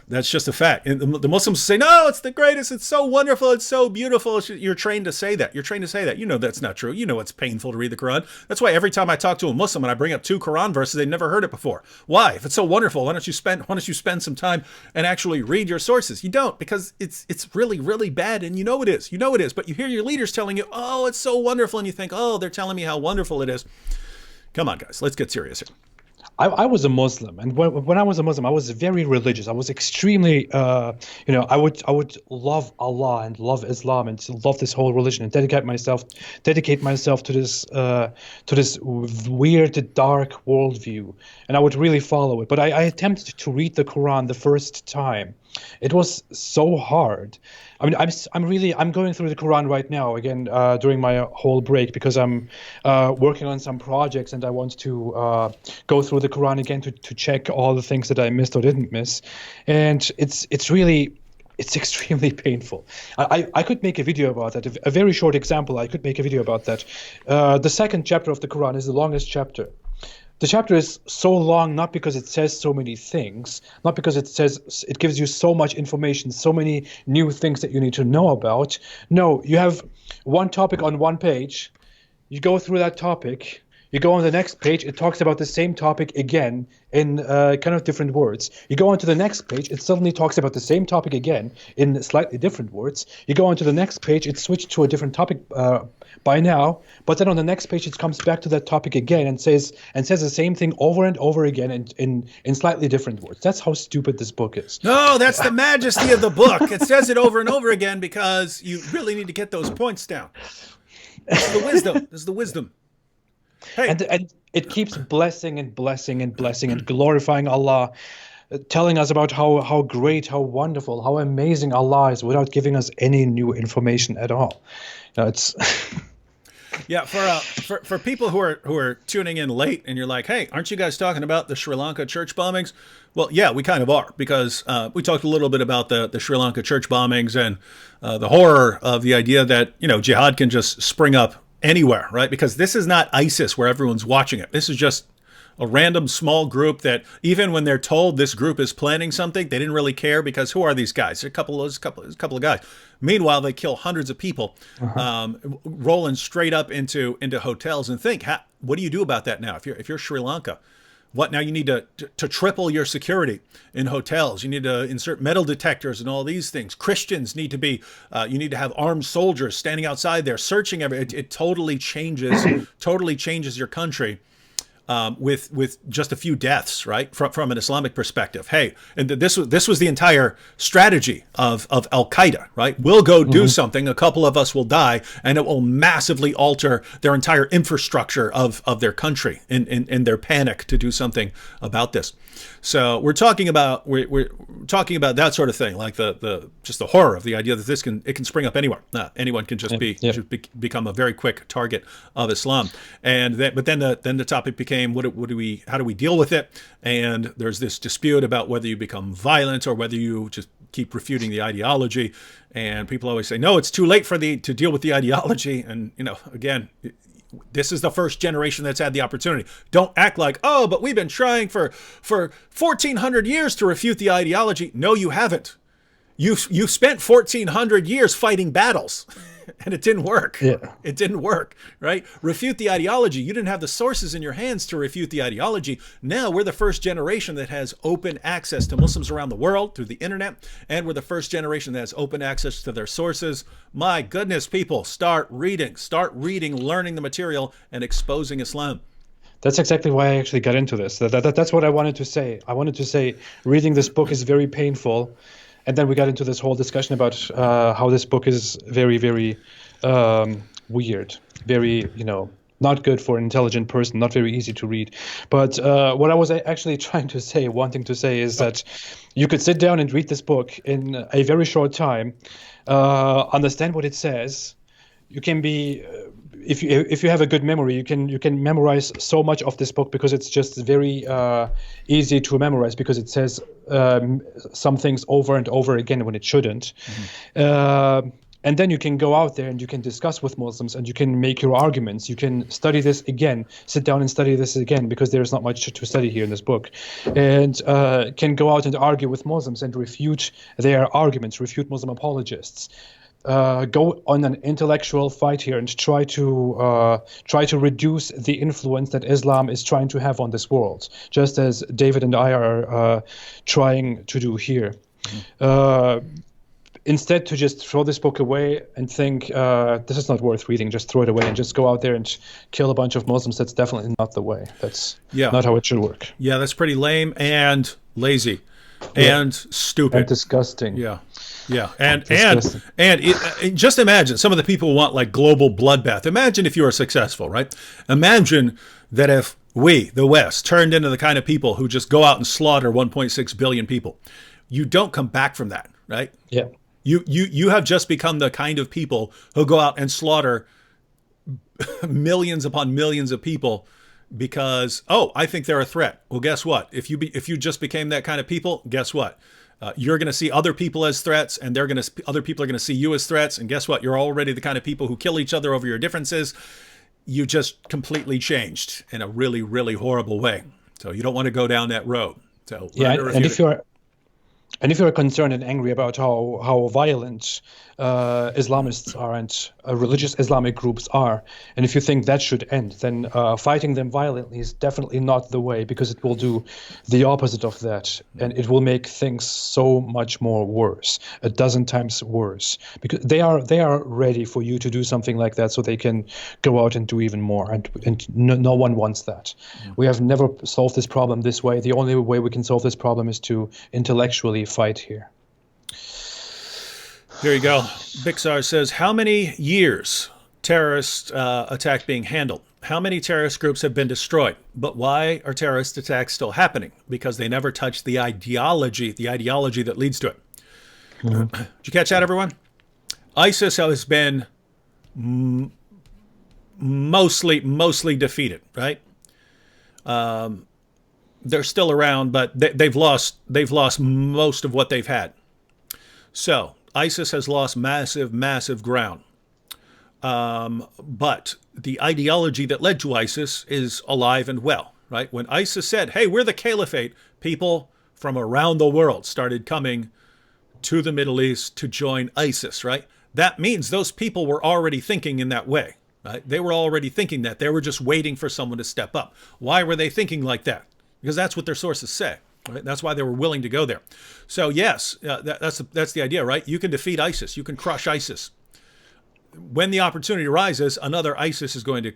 that's just a fact. And the Muslims say, no, it's the greatest. It's so wonderful. It's so beautiful. You're trained to say that. You're trained to say that. You know that's not true. You know it's painful to read the Quran. That's why every time I talk to a Muslim and I bring up 2 Quran verses, they've never heard it before. Why? If it's so wonderful, why don't you spend some time and actually read your sources? You don't, because it's really, really bad, and you know it is. You know it is. But you hear your leaders telling you, oh, it's so wonderful, and you think, oh, they're telling me how wonderful it is. Come on, guys. Let's get serious here. I was a Muslim, and when I was a Muslim, I was very religious. I was extremely, I would love Allah and love Islam and love this whole religion and dedicate myself to this weird, dark worldview, and I would really follow it. But I attempted to read the Quran the first time. It was so hard. I mean, I'm going through the Quran right now again during my whole break because I'm working on some projects and I want to go through the Quran again to check all the things that I missed or didn't miss, and it's extremely painful. I could make a video about that. A very short example. I could make a video about that. The 2nd chapter of the Quran is the longest chapter. The chapter is so long not because it says so many things, not because it gives you so much information, so many new things that you need to know about. No, you have one topic on one page. You go through that topic. You go on the next page, it talks about the same topic again in kind of different words. You go on to the next page, it suddenly talks about the same topic again in slightly different words. You go on to the next page, it switched to a different topic by now, but then on the next page it comes back to that topic again and says the same thing over and over again in slightly different words. That's how stupid this book is. No, that's the majesty of the book. It says it over and over again because you really need to get those points down. This is the wisdom. This is the wisdom. Hey. And it keeps blessing and blessing and blessing and glorifying Allah, telling us about how great, how wonderful, how amazing Allah is without giving us any new information at all. It's yeah, for people who are tuning in late and you're like, hey, aren't you guys talking about the Sri Lanka church bombings? Well, yeah, we kind of are, because we talked a little bit about the Sri Lanka church bombings and the horror of the idea that, jihad can just spring up anywhere, right? Because this is not ISIS where everyone's watching it. This is just a random small group that even when they're told this group is planning something, they didn't really care, because who are these guys? They're a couple of guys. Meanwhile, they kill hundreds of people, rolling straight up into hotels. And think, what do you do about that now? If you're Sri Lanka, what now? You need to triple your security in hotels. You need to insert metal detectors and all these things. Christians need to be. You need to have armed soldiers standing outside there searching It totally changes your country. with just a few deaths, right? From an Islamic perspective. Hey, and this was the entire strategy of Al Qaeda, right? We'll go do something, a couple of us will die, and it will massively alter their entire infrastructure of their country in their panic to do something about this. So we're talking about that sort of thing, like the just the horror of the idea that it can spring up anywhere. Anyone can just become a very quick target of Islam. But then the topic became how do we deal with it? And there's this dispute about whether you become violent or whether you just keep refuting the ideology. And people always say, no, it's too late to deal with the ideology. And again, this is the first generation that's had the opportunity. Don't act like, oh, but we've been trying for 1,400 years to refute the ideology. No, you haven't. You spent 1,400 years fighting battles, and it didn't work. Yeah. It didn't work, right? Refute the ideology. You didn't have the sources in your hands to refute the ideology. Now we're the first generation that has open access to Muslims around the world through the internet, and we're the first generation that has open access to their sources. My goodness, people, start reading, learning the material, and exposing Islam. That's exactly why I actually got into this. That's what I wanted to say. I wanted to say reading this book is very painful. And then we got into this whole discussion about how this book is very, very weird, very, not good for an intelligent person, not very easy to read. But what I was actually wanting to say is that you could sit down and read this book in a very short time, understand what it says. You can be, if you have a good memory, you can memorize so much of this book because it's just very easy to memorize because it says some things over and over again when it shouldn't. And then you can go out there and you can discuss with Muslims and you can make your arguments. You can study this again, sit down and study this again because there's not much to study here in this book. And can go out and argue with Muslims and refute their arguments, refute Muslim apologists. Go on an intellectual fight here and try to reduce the influence that Islam is trying to have on this world, just as David and I are trying to do here. Instead, to just throw this book away and think this is not worth reading, just throw it away and just go out there and kill a bunch of Muslims. That's definitely not the way. That's not how it should work. Yeah, that's pretty lame and lazy and stupid and disgusting. Yeah. And just imagine some of the people who want like global bloodbath. Imagine if you were successful, right? Imagine that if we, the West, turned into the kind of people who just go out and slaughter 1.6 billion people. You don't come back from that, right? Yeah. You have just become the kind of people who go out and slaughter millions upon millions of people because, I think they're a threat. Well, guess what? If you just became that kind of people, guess what? You're going to see other people as threats, and other people are going to see you as threats. And guess what? You're already the kind of people who kill each other over your differences. You just completely changed in a really, really horrible way. So you don't want to go down that road. So and if you're concerned and angry about how violent Islamists are and religious Islamic groups are, and if you think that should end, then fighting them violently is definitely not the way, because it will do the opposite of that, and it will make things so much more worse, a dozen times worse, because they are ready for you to do something like that so they can go out and do even more, and no one wants that. We have never solved this problem this way. The only way we can solve this problem is to intellectually fight here. Here you go. Bixar says, how many years terrorist attack being handled? How many terrorist groups have been destroyed? But why are terrorist attacks still happening? Because they never touch the ideology that leads to it. Did you catch that, everyone? ISIS has been mostly defeated, right? They're still around, but they've lost most of what they've had. So ISIS has lost massive ground. But the ideology that led to ISIS is alive and well, right? When ISIS said, hey, we're the caliphate, people from around the world started coming to the Middle East to join ISIS, right? That means those people were already thinking in that way, right? They were already thinking that. They were just waiting for someone to step up. Why were they thinking like that? Because that's what their sources say. Right? That's why they were willing to go there. So yes, that's the idea, right? You can defeat ISIS. You can crush ISIS. When the opportunity arises, another ISIS is going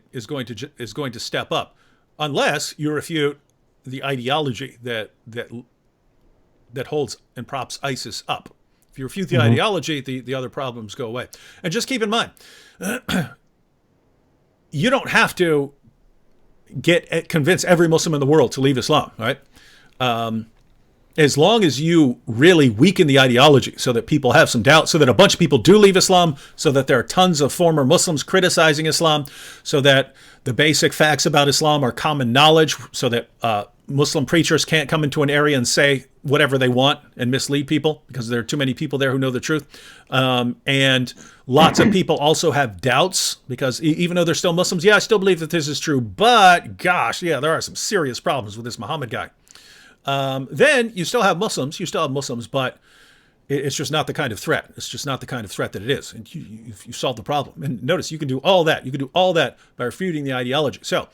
to step up. unless you refute the ideology that holds and props ISIS up. If you refute the ideology, the other problems go away. And just keep in mind, you don't have to convince every Muslim in the world to leave Islam, right? As long as you really weaken the ideology so that people have some doubt, so that a bunch of people do leave Islam, so that there are tons of former Muslims criticizing Islam, so that the basic facts about Islam are common knowledge, so that Muslim preachers can't come into an area and say whatever they want and mislead people because there are too many people there who know the truth. And lots of people also have doubts because even though they're still Muslims, yeah, I still believe that this is true, but gosh, yeah, there are some serious problems with this Muhammad guy. Then you still have Muslims, but it's just not the kind of threat. It's just not the kind of threat that it is. And you solve the problem. And notice you can do all that. You can do all that by refuting the ideology. So,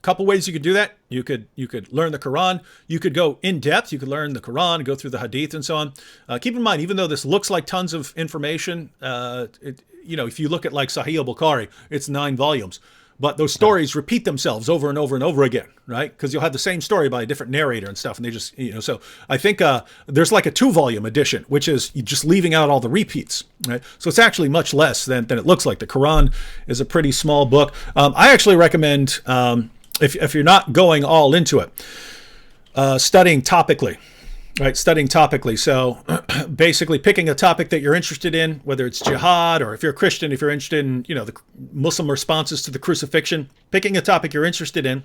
couple ways you could do that. You could learn the Quran. You could go in depth. You could learn the Quran, go through the Hadith, and so on. Keep in mind, even though this looks like tons of information, if you look at like Sahih al-Bukhari, it's 9 volumes. But those stories repeat themselves over and over and over again, right? Because you'll have the same story by a different narrator and stuff. And they just, so I think there's like a 2-volume edition, which is just leaving out all the repeats, right? So it's actually much less than it looks like. The Quran is a pretty small book. I actually recommend, if you're not going all into it, studying topically. Right, studying topically. So basically picking a topic that you're interested in, whether it's jihad or if you're a Christian, if you're interested in, the Muslim responses to the crucifixion, picking a topic you're interested in,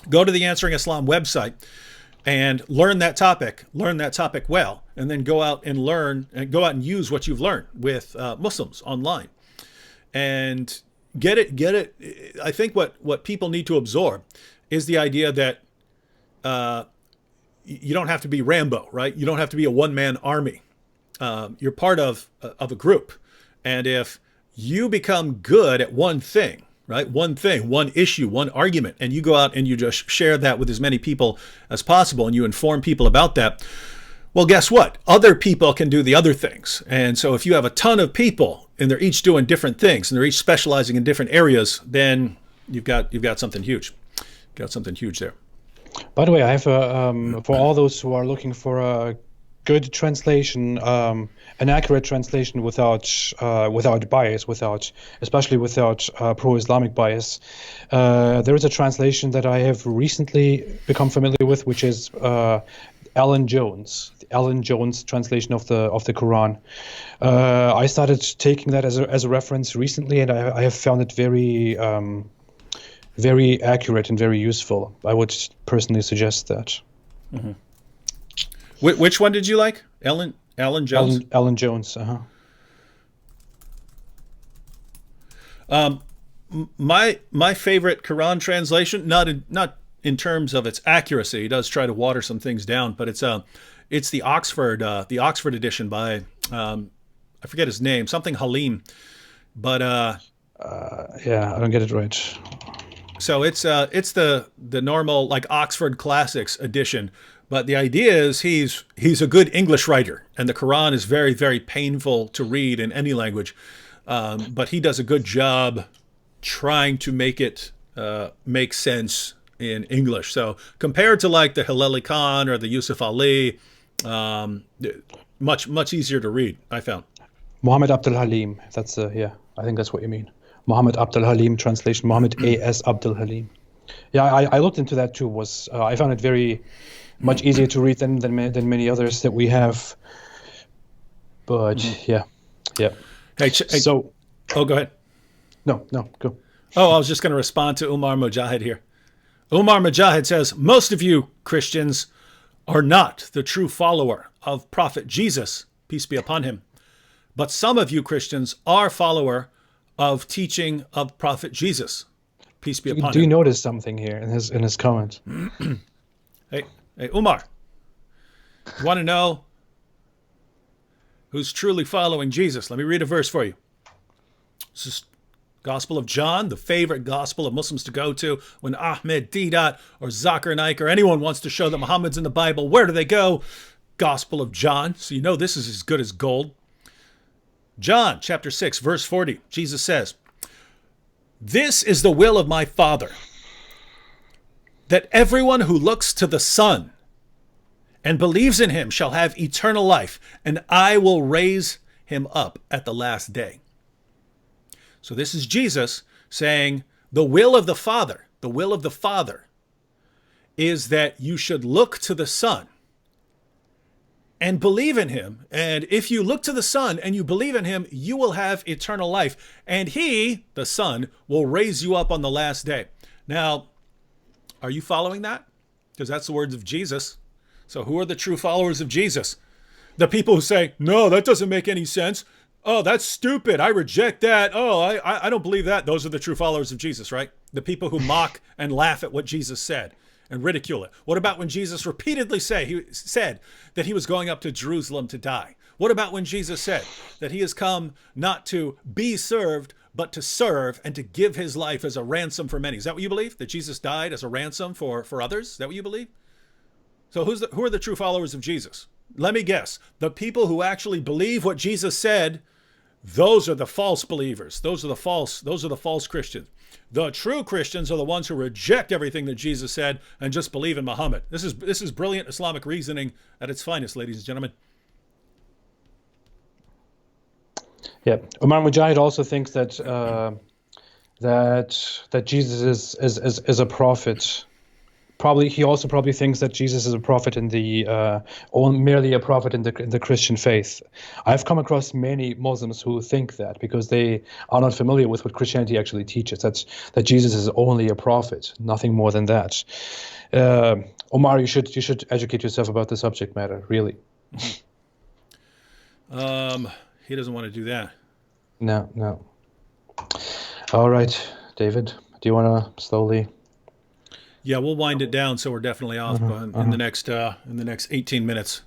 go to the Answering Islam website and learn that topic well, and then go out and use what you've learned with Muslims online and get it. I think what people need to absorb is the idea that, you don't have to be Rambo, right? You don't have to be a one-man army. You're part of a group. And if you become good at one thing, right? One thing, one issue, one argument, and you go out and you just share that with as many people as possible and you inform people about that, well, guess what? Other people can do the other things. And so if you have a ton of people and they're each doing different things and they're each specializing in different areas, then you've got something huge. You've got something huge there. By the way, I have for all those who are looking for a good translation, an accurate translation without bias, especially without pro-Islamic bias. There is a translation that I have recently become familiar with, which is Alan Jones translation of the Quran. I started taking that as a reference recently, and I have found it very accurate and very useful. I would personally suggest that. Mm-hmm. Which one did you like? Alan Jones? Alan Jones, My favorite Quran translation, not in terms of its accuracy, he does try to water some things down, but it's the Oxford edition by I forget his name, something Halim, but yeah, I don't get it right. So it's the normal like Oxford Classics edition, but the idea is he's a good English writer, and the Quran is very, very painful to read in any language, but he does a good job trying to make it make sense in English. So compared to like the Hilali Khan or the Yusuf Ali, much easier to read, I found. Muhammad Abdul Halim. That's I think that's what you mean. Muhammad Abdul Halim translation. Muhammad A.S. Abdul Halim. Yeah, I looked into that too. I found it very much easier to read than many others that we have. But yeah. Hey, so, go ahead. No, go. Oh, I was just going to respond to Umar Mujahid here. Umar Mujahid says, most of you Christians are not the true follower of Prophet Jesus, peace be upon him. But some of you Christians are follower of teaching of Prophet Jesus, peace be upon him. Do you notice something here in his comment? Hey, Umar, you want to know who's truly following Jesus? Let me read a verse for you. This is Gospel of John, the favorite gospel of Muslims to go to when Ahmed Deedat or Zakir Naik or anyone wants to show that Muhammad's in the Bible. Where do they go? Gospel of John. So you know this is as good as gold. John chapter 6, verse 40, Jesus says, This is the will of my Father, that everyone who looks to the Son and believes in him shall have eternal life, and I will raise him up at the last day. So this is Jesus saying the will of the Father is that you should look to the Son and believe in him. And if you look to the Son and you believe in him, you will have eternal life. And he, the Son, will raise you up on the last day. Now, are you following that? Because that's the words of Jesus. So who are the true followers of Jesus? The people who say, no, that doesn't make any sense. Oh, that's stupid. I reject that. Oh, I don't believe that. Those are the true followers of Jesus, right? The people who mock and laugh at what Jesus said and ridicule it. What about when Jesus repeatedly said that he was going up to Jerusalem to die? What about when Jesus said that he has come not to be served, but to serve and to give his life as a ransom for many? Is that what you believe? That Jesus died as a ransom for others? Is that what you believe? So who are the true followers of Jesus? Let me guess. The people who actually believe what Jesus said, those are the false believers. Those are the false Christians. The true Christians are the ones who reject everything that Jesus said and just believe in Muhammad. This is brilliant Islamic reasoning at its finest, ladies and gentlemen. Yeah, Umar Mujahid also thinks that that Jesus is a prophet. He also probably thinks that Jesus is a prophet in the merely a prophet in the Christian faith. I've come across many Muslims who think that because they are not familiar with what Christianity actually teaches. That Jesus is only a prophet, nothing more than that. Omar, you should educate yourself about the subject matter, really. He doesn't want to do that. No. All right, David, do you want to slowly? Yeah, we'll wind it down, so we're definitely off in the next 18 minutes.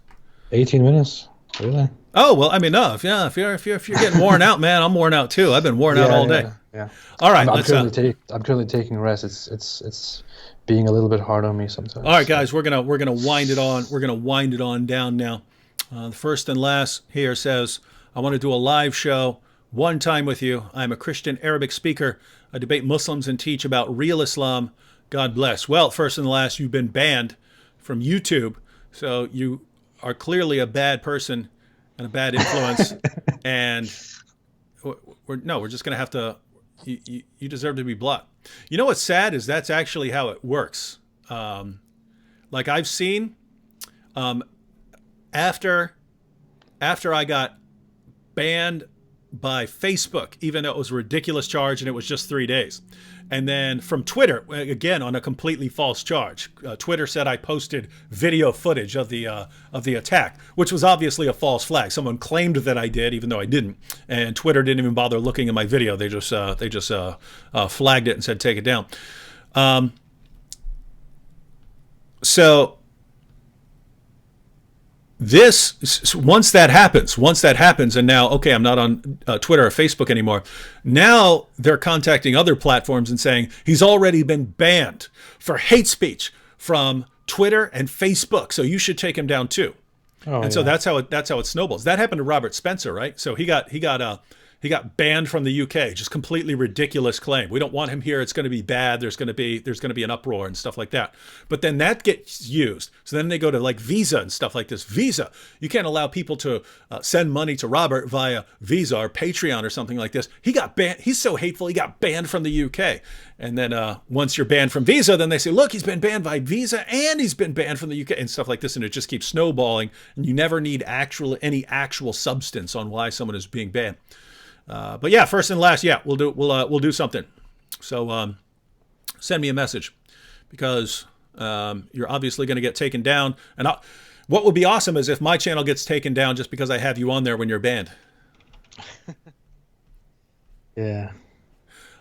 18 minutes, really? Oh well, I mean, no. If you're getting worn out, man, I'm worn out too. I've been worn out all day. Yeah. All right, I'm currently taking rest. It's being a little bit hard on me sometimes. All right, guys, we're gonna wind it on. We're gonna wind it on down now. The first and last here says, I want to do a live show one time with you. I'm a Christian Arabic speaker. I debate Muslims and teach about real Islam. God bless. Well, first and last, you've been banned from YouTube, so you are clearly a bad person and a bad influence. And we're just going to have to. You deserve to be blocked. You know what's sad is that's actually how it works. Like I've seen, after I got banned by Facebook, even though it was a ridiculous charge and it was just 3 days. And then from Twitter, again, on a completely false charge. Twitter said I posted video footage of the attack, which was obviously a false flag. Someone claimed that I did, even though I didn't. And Twitter didn't even bother looking at my video. They just flagged it and said take it down. So once that happens, and now, okay, I'm not on Twitter or Facebook anymore. Now they're contacting other platforms and saying he's already been banned for hate speech from Twitter and Facebook, so you should take him down too. So that's how it snowballs. That happened to Robert Spencer, right? So he got banned from the UK. Just completely ridiculous claim. We don't want him here. It's going to be bad. There's going to be an uproar and stuff like that. But then that gets used. So then they go to like Visa and stuff like this. Visa, you can't allow people to send money to Robert via Visa or Patreon or something like this. He got banned. He's so hateful. He got banned from the UK. And then once you're banned from Visa, then they say, look, he's been banned by Visa and he's been banned from the UK and stuff like this. And it just keeps snowballing. And you never need any actual substance on why someone is being banned. But yeah, first and last, yeah, we'll do something. So send me a message because you're obviously going to get taken down. And what would be awesome is if my channel gets taken down just because I have you on there when you're banned. Yeah.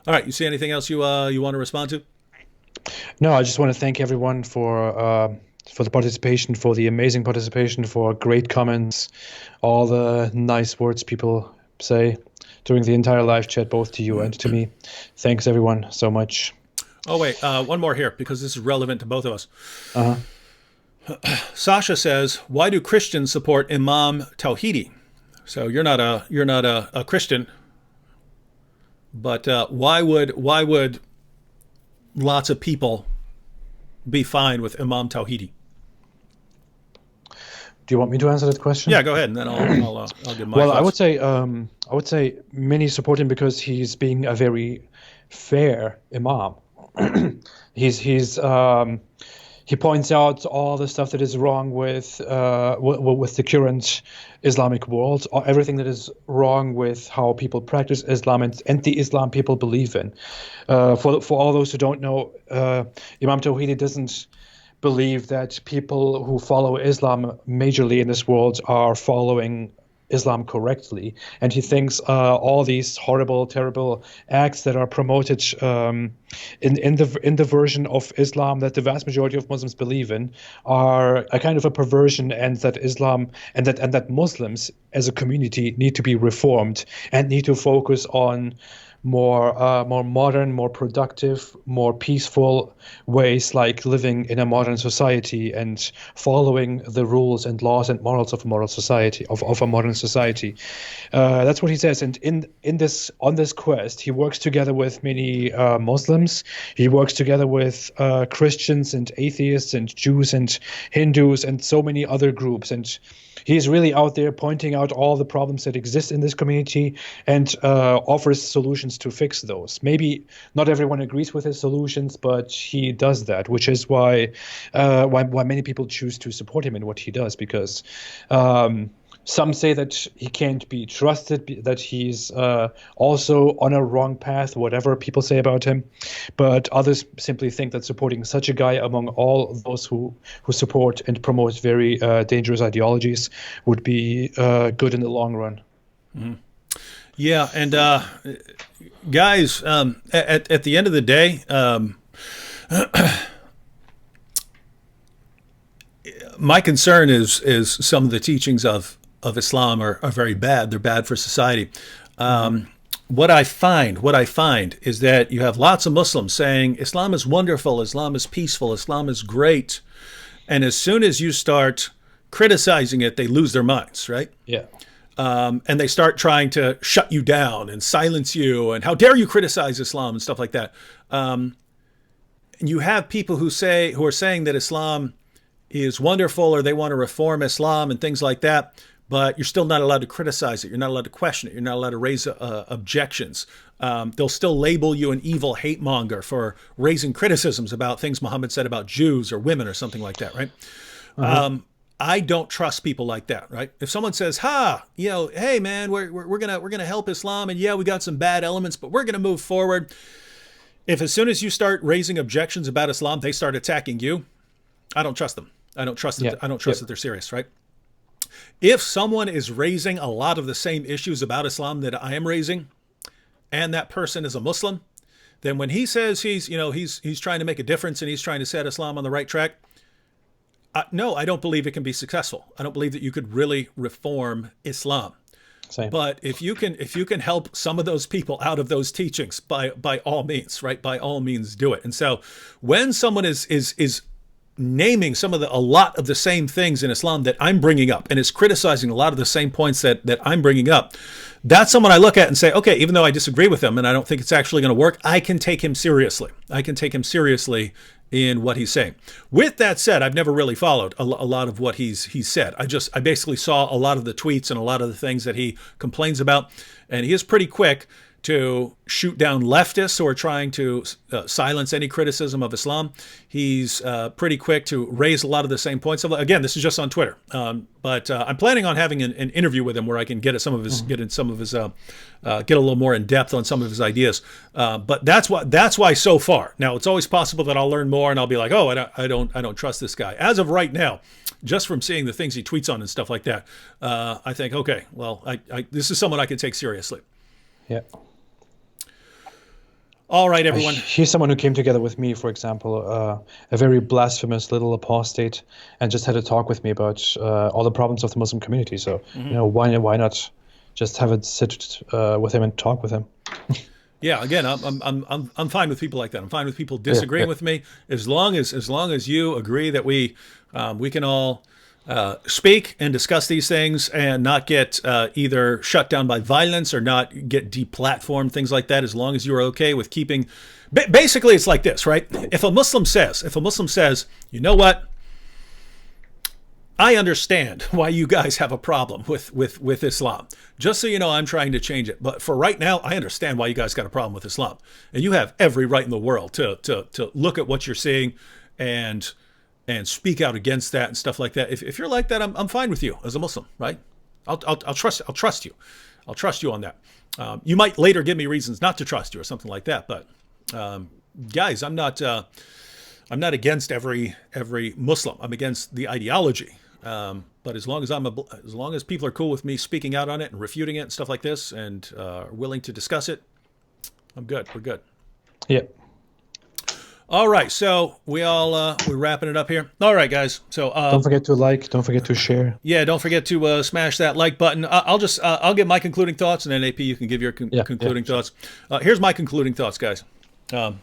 All right. You see anything else you want to respond to? No, I just want to thank everyone for the participation, for the amazing participation, for great comments, all the nice words people say during the entire live chat, both to you and to me. Thanks everyone so much. Oh wait, one more here because this is relevant to both of us. Sasha says, why do Christians support Imam Tawhidi? So you're not a Christian. But why would lots of people be fine with Imam Tawhidi? Do you want me to answer that question? Yeah, go ahead, and then I'll give my Well, thoughts. I would say many support him because he's being a very fair imam. He's he points out all the stuff that is wrong with the current Islamic world, or everything that is wrong with how people practice Islam and the Islam people believe in. For all those who don't know, Imam Tawhidi doesn't believe that people who follow Islam majorly in this world are following Islam correctly, and he thinks all these horrible, terrible acts that are promoted in the version of Islam that the vast majority of Muslims believe in are a kind of a perversion, and that Islam and that Muslims as a community need to be reformed and need to focus on more modern, more productive, more peaceful ways, like living in a modern society and following the rules and laws and morals of a moral society, of a modern society. That's what he says. And in this on this quest, he works together with many Muslims. He works together with Christians and atheists and Jews and Hindus and so many other groups. And he's really out there pointing out all the problems that exist in this community and offers solutions to fix those. Maybe not everyone agrees with his solutions, but he does that, which is why many people choose to support him in what he does, because some say that he can't be trusted, that he's also on a wrong path, whatever people say about him. But others simply think that supporting such a guy among all those who support and promote very dangerous ideologies would be good in the long run. Mm-hmm. Yeah, and guys, at the end of the day, my concern is some of the teachings of Islam are very bad. They're bad for society. What I find is that you have lots of Muslims saying Islam is wonderful, Islam is peaceful, Islam is great, and as soon as you start criticizing it, they lose their minds, right? Yeah. And they start trying to shut you down and silence you, and how dare you criticize Islam and stuff like that. And you have people who are saying that Islam is wonderful, or they want to reform Islam and things like that, but you're still not allowed to criticize it. You're not allowed to question it. You're not allowed to raise objections. They'll still label you an evil hate monger for raising criticisms about things Muhammad said about Jews or women or something like that, right? I don't trust people like that, right? If someone says, hey man, we're gonna help Islam, and yeah, we got some bad elements, but we're gonna move forward. If as soon as you start raising objections about Islam, they start attacking you, I don't trust them. I don't trust that. I don't trust that they're serious, right? If someone is raising a lot of the same issues about Islam that I am raising, and that person is a Muslim, then when he says he's trying to make a difference and he's trying to set Islam on the right track, no, I don't believe it can be successful. I don't believe that you could really reform Islam. Same. But if you can help some of those people out of those teachings, by all means, right? By all means, do it. And so, when someone is naming a lot of the same things in Islam that I'm bringing up, and is criticizing a lot of the same points that I'm bringing up, that's someone I look at and say, okay, even though I disagree with him and I don't think it's actually going to work, I can take him seriously. I can take him seriously in what he's saying. With that said, I've never really followed a lot of what he's said. I basically saw a lot of the tweets and a lot of the things that he complains about, and he is pretty quick to shoot down leftists who are trying to silence any criticism of Islam. He's pretty quick to raise a lot of the same points. Again, this is just on Twitter, but I'm planning on having an interview with him where I can get a little more in depth on some of his ideas. But that's why so far. Now, it's always possible that I'll learn more and I'll be like, oh, I don't trust this guy. As of right now, just from seeing the things he tweets on and stuff like that, I think, okay, well, this is someone I can take seriously. Yeah. All right, everyone. He's someone who came together with me, for example, a very blasphemous little apostate, and just had a talk with me about all the problems of the Muslim community. So, why not just have a sit with him and talk with him? Yeah, again, I'm fine with people like that. I'm fine with people disagreeing with me, as long as you agree that we can all speak and discuss these things and not get either shut down by violence or not get deplatformed, things like that, as long as you're okay with keeping. Basically, it's like this, right? If a Muslim says, you know what? I understand why you guys have a problem with Islam. Just so you know, I'm trying to change it. But for right now, I understand why you guys got a problem with Islam. And you have every right in the world to look at what you're seeing and speak out against that and stuff like that. If you're like that, I'm fine with you as a Muslim, right? I'll trust you. I'll trust you on that. You might later give me reasons not to trust you or something like that. But guys, I'm not against every Muslim. I'm against the ideology. But as long as people are cool with me speaking out on it and refuting it and stuff like this and are willing to discuss it, I'm good. We're good. Yeah. All right. So we're wrapping it up here. All right, guys. So don't forget to like. Don't forget to share. Yeah. Don't forget to smash that like button. I'll give my concluding thoughts, and then AP, you can give your concluding thoughts. Here's my concluding thoughts, guys. I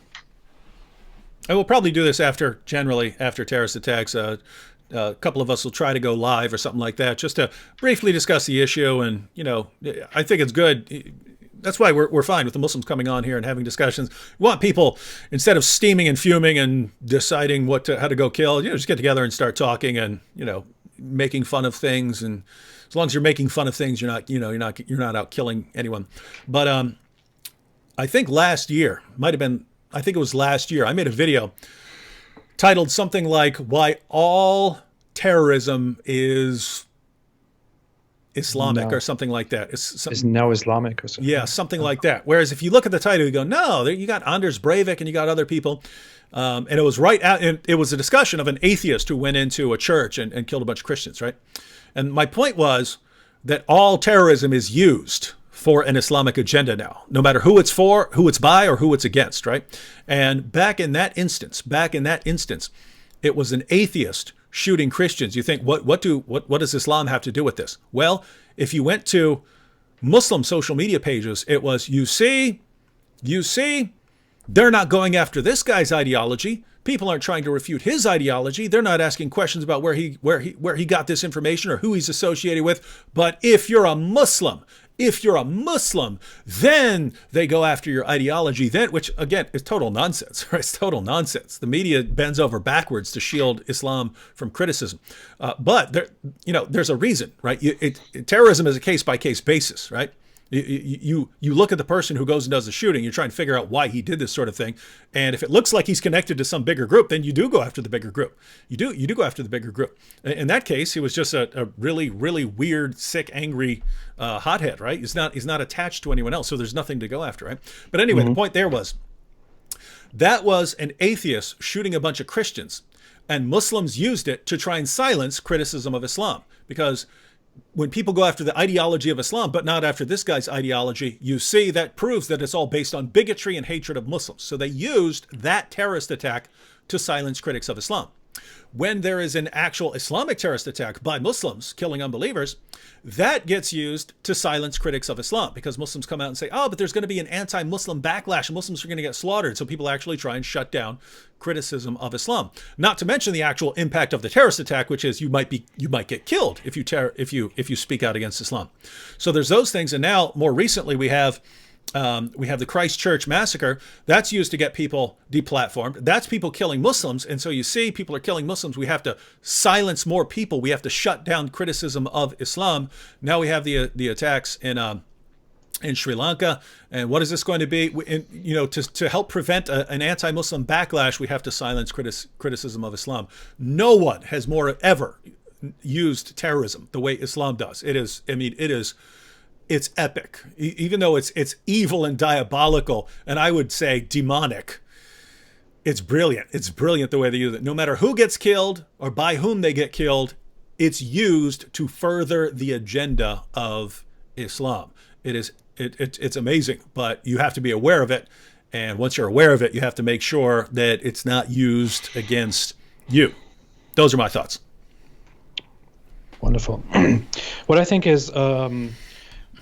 will probably do this after terrorist attacks. A couple of us will try to go live or something like that, just to briefly discuss the issue. And I think it's good. That's why we're fine with the Muslims coming on here and having discussions. We want people, instead of steaming and fuming and deciding how to go kill, just get together and start talking and making fun of things. And as long as you're making fun of things, you're not out killing anyone. But I think last year I think it was last year, I made a video titled something like "Why All Terrorism is Islamic" or something like that. Is now Islamic or something. Yeah, something like that. Whereas if you look at the title, you go, no, you got Anders Breivik and you got other people. And it was it was a discussion of an atheist who went into a church and killed a bunch of Christians, right? And my point was that all terrorism is used for an Islamic agenda now, no matter who it's for, who it's by, or who it's against, right? And back in that instance, it was an atheist shooting Christians. You think, what does Islam have to do with this? Well, if you went to Muslim social media pages, it was, you see, they're not going after this guy's ideology. People aren't trying to refute his ideology. They're not asking questions about where he got this information or who he's associated with. But if you're a Muslim, then they go after your ideology, which again is total nonsense, right? It's total nonsense. The media bends over backwards to shield Islam from criticism. But there's a reason, right? Terrorism is a case-by-case basis, right? You look at the person who goes and does the shooting, you're trying to figure out why he did this sort of thing. And if it looks like he's connected to some bigger group, then you do go after the bigger group. You do go after the bigger group. In that case, he was just a really, really weird, sick, angry hothead, right? He's not attached to anyone else, so there's nothing to go after, right? But anyway, The point there was, that was an atheist shooting a bunch of Christians, and Muslims used it to try and silence criticism of Islam. Because when people go after the ideology of Islam, but not after this guy's ideology, you see that proves that it's all based on bigotry and hatred of Muslims. So they used that terrorist attack to silence critics of Islam. When there is an actual Islamic terrorist attack by Muslims killing unbelievers, that gets used to silence critics of Islam, because Muslims come out and say, oh, but there's going to be an anti-Muslim backlash and Muslims are going to get slaughtered. So people actually try and shut down criticism of Islam. Not to mention the actual impact of the terrorist attack, which is you might get killed if you speak out against Islam. So there's those things. And now more recently we have the Christchurch massacre. That's used to get people deplatformed. That's people killing Muslims. And so you see, people are killing Muslims. We have to silence more people. We have to shut down criticism of Islam. Now we have the attacks in Sri Lanka. And what is this going to be? To help prevent an anti-Muslim backlash, we have to silence criticism of Islam. No one has more ever used terrorism the way Islam does. It's epic, even though it's evil and diabolical, and I would say demonic. It's brilliant. It's brilliant the way they use it. No matter who gets killed or by whom they get killed, it's used to further the agenda of Islam. It's amazing, but you have to be aware of it. And once you're aware of it, you have to make sure that it's not used against you. Those are my thoughts. Wonderful. What I think is,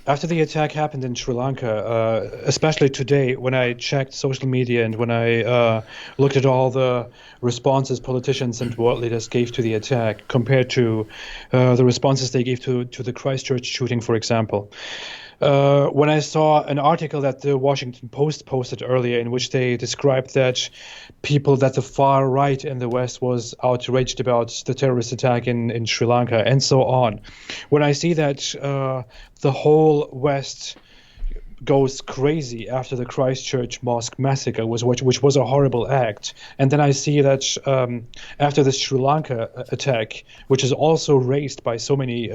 After the attack happened in Sri Lanka, especially today, when I checked social media and when I looked at all the responses politicians and world leaders gave to the attack compared to the responses they gave to the Christchurch shooting, for example, when I saw an article that the Washington Post posted earlier in which they described that the far right in the West was outraged about the terrorist attack in Sri Lanka and so on. When I see that the whole West goes crazy after the Christchurch mosque massacre, which was a horrible act. And then I see that after the Sri Lanka attack, which is also raised by so many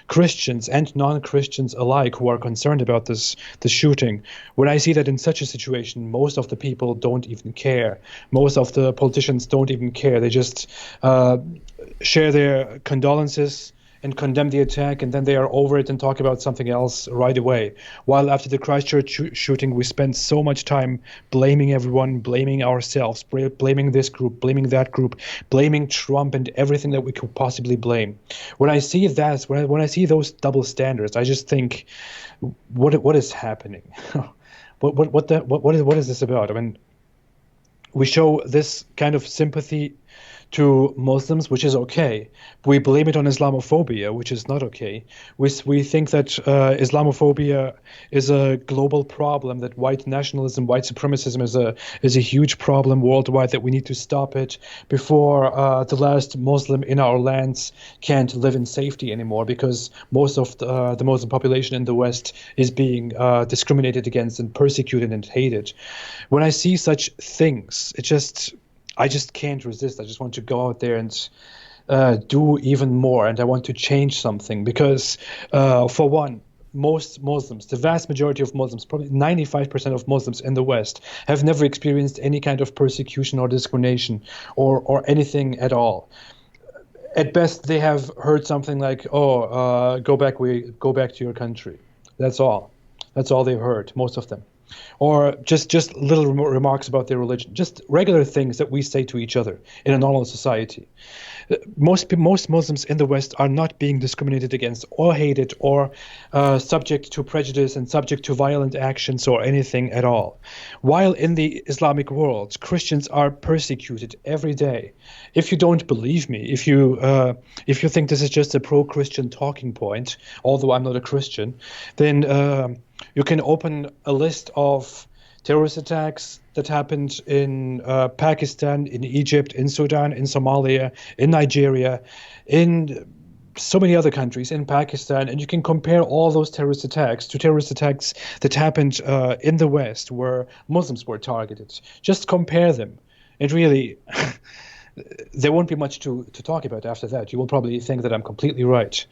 Christians and non-Christians alike who are concerned about the shooting, when I see that in such a situation, most of the people don't even care. Most of the politicians don't even care. They just share their condolences and condemn the attack, and then they are over it and talk about something else right away. While after the Christchurch shooting, we spent so much time blaming everyone, blaming ourselves, blaming this group, blaming that group, blaming Trump and everything that we could possibly blame. When I see that, when I see those double standards, I just think, what is happening? What is this about? I mean, we show this kind of sympathy to Muslims, which is okay. We blame it on Islamophobia, which is not okay. We think that Islamophobia is a global problem, that white nationalism, white supremacism is a huge problem worldwide, that we need to stop it before the last Muslim in our lands can't live in safety anymore, because most of the Muslim population in the West is being discriminated against and persecuted and hated. When I see such things, I just can't resist. I just want to go out there and do even more, and I want to change something because, for one, most Muslims, the vast majority of Muslims, probably 95% of Muslims in the West, have never experienced any kind of persecution or discrimination or anything at all. At best, they have heard something like, go back to your country. That's all. That's all they've heard, most of them. Or just little remarks about their religion, just regular things that we say to each other in a normal society. Most Muslims in the West are not being discriminated against or hated or subject to prejudice and subject to violent actions or anything at all. While in the Islamic world, Christians are persecuted every day. If you don't believe me, if you think this is just a pro-Christian talking point, although I'm not a Christian, then you can open a list of terrorist attacks that happened in Pakistan, in Egypt, in Sudan, in Somalia, in Nigeria, in so many other countries, in Pakistan, and you can compare all those terrorist attacks to terrorist attacks that happened in the West where Muslims were targeted. Just compare them. And really, there won't be much to talk about after that. You will probably think that I'm completely right.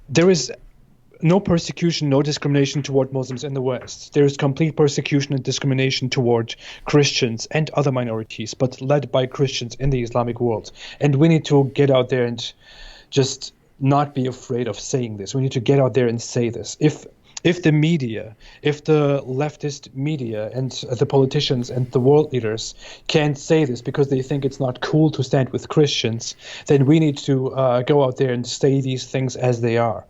There is no persecution, no discrimination toward Muslims in the West. There is complete persecution and discrimination toward Christians and other minorities, but led by Christians in the Islamic world. And we need to get out there and just not be afraid of saying this. We need to get out there and say this. If the media, if the leftist media and the politicians and the world leaders can't say this because they think it's not cool to stand with Christians, then we need to go out there and say these things as they are.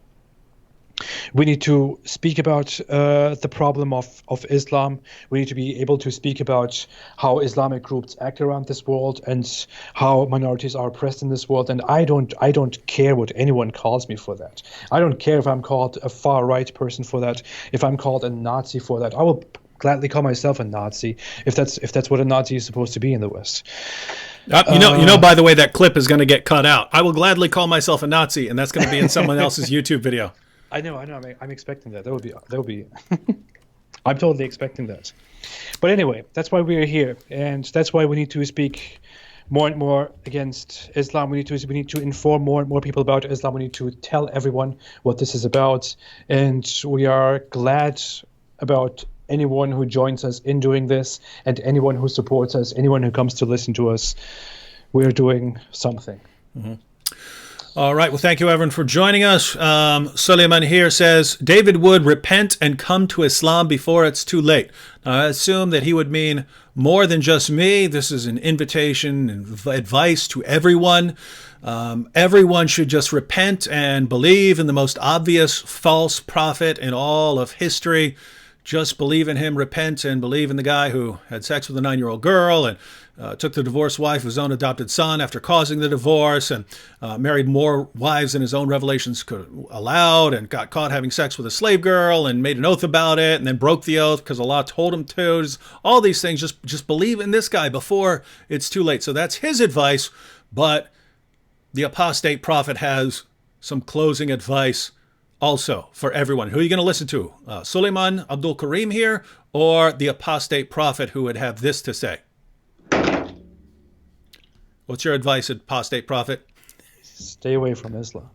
We need to speak about the problem of Islam. We need to be able to speak about how Islamic groups act around this world and how minorities are oppressed in this world. And I don't care what anyone calls me for that. I don't care if I'm called a far-right person for that, if I'm called a Nazi for that. I will gladly call myself a Nazi if that's what a Nazi is supposed to be in the West. You know. By the way, that clip is going to get cut out. I will gladly call myself a Nazi, and that's going to be in someone else's YouTube video. I know. I'm expecting that. That would be. I'm totally expecting that. But anyway, that's why we're here, and that's why we need to speak more and more against Islam. We need to inform more and more people about Islam. We need to tell everyone what this is about, and we are glad about anyone who joins us in doing this, and anyone who supports us, anyone who comes to listen to us. We're doing something. Mm-hmm. All right. Well, thank you, everyone, for joining us. Suleiman here says David would repent and come to Islam before it's too late. Now, I assume that he would mean more than just me. This is an invitation and advice to everyone. Everyone should just repent and believe in the most obvious false prophet in all of history. Just believe in him, repent, and believe in the guy who had sex with a 9-year-old girl and took the divorced wife of his own adopted son after causing the divorce, and married more wives than his own revelations could allowed, and got caught having sex with a slave girl and made an oath about it, and then broke the oath because Allah told him to. Just all these things. Just believe in this guy before it's too late. So that's his advice. But the Apostate Prophet has some closing advice also for everyone. Who are you going to listen to? Suleiman Abdul Karim here, or the Apostate Prophet, who would have this to say? What's your advice, Apostate Prophet? Stay away from Islam.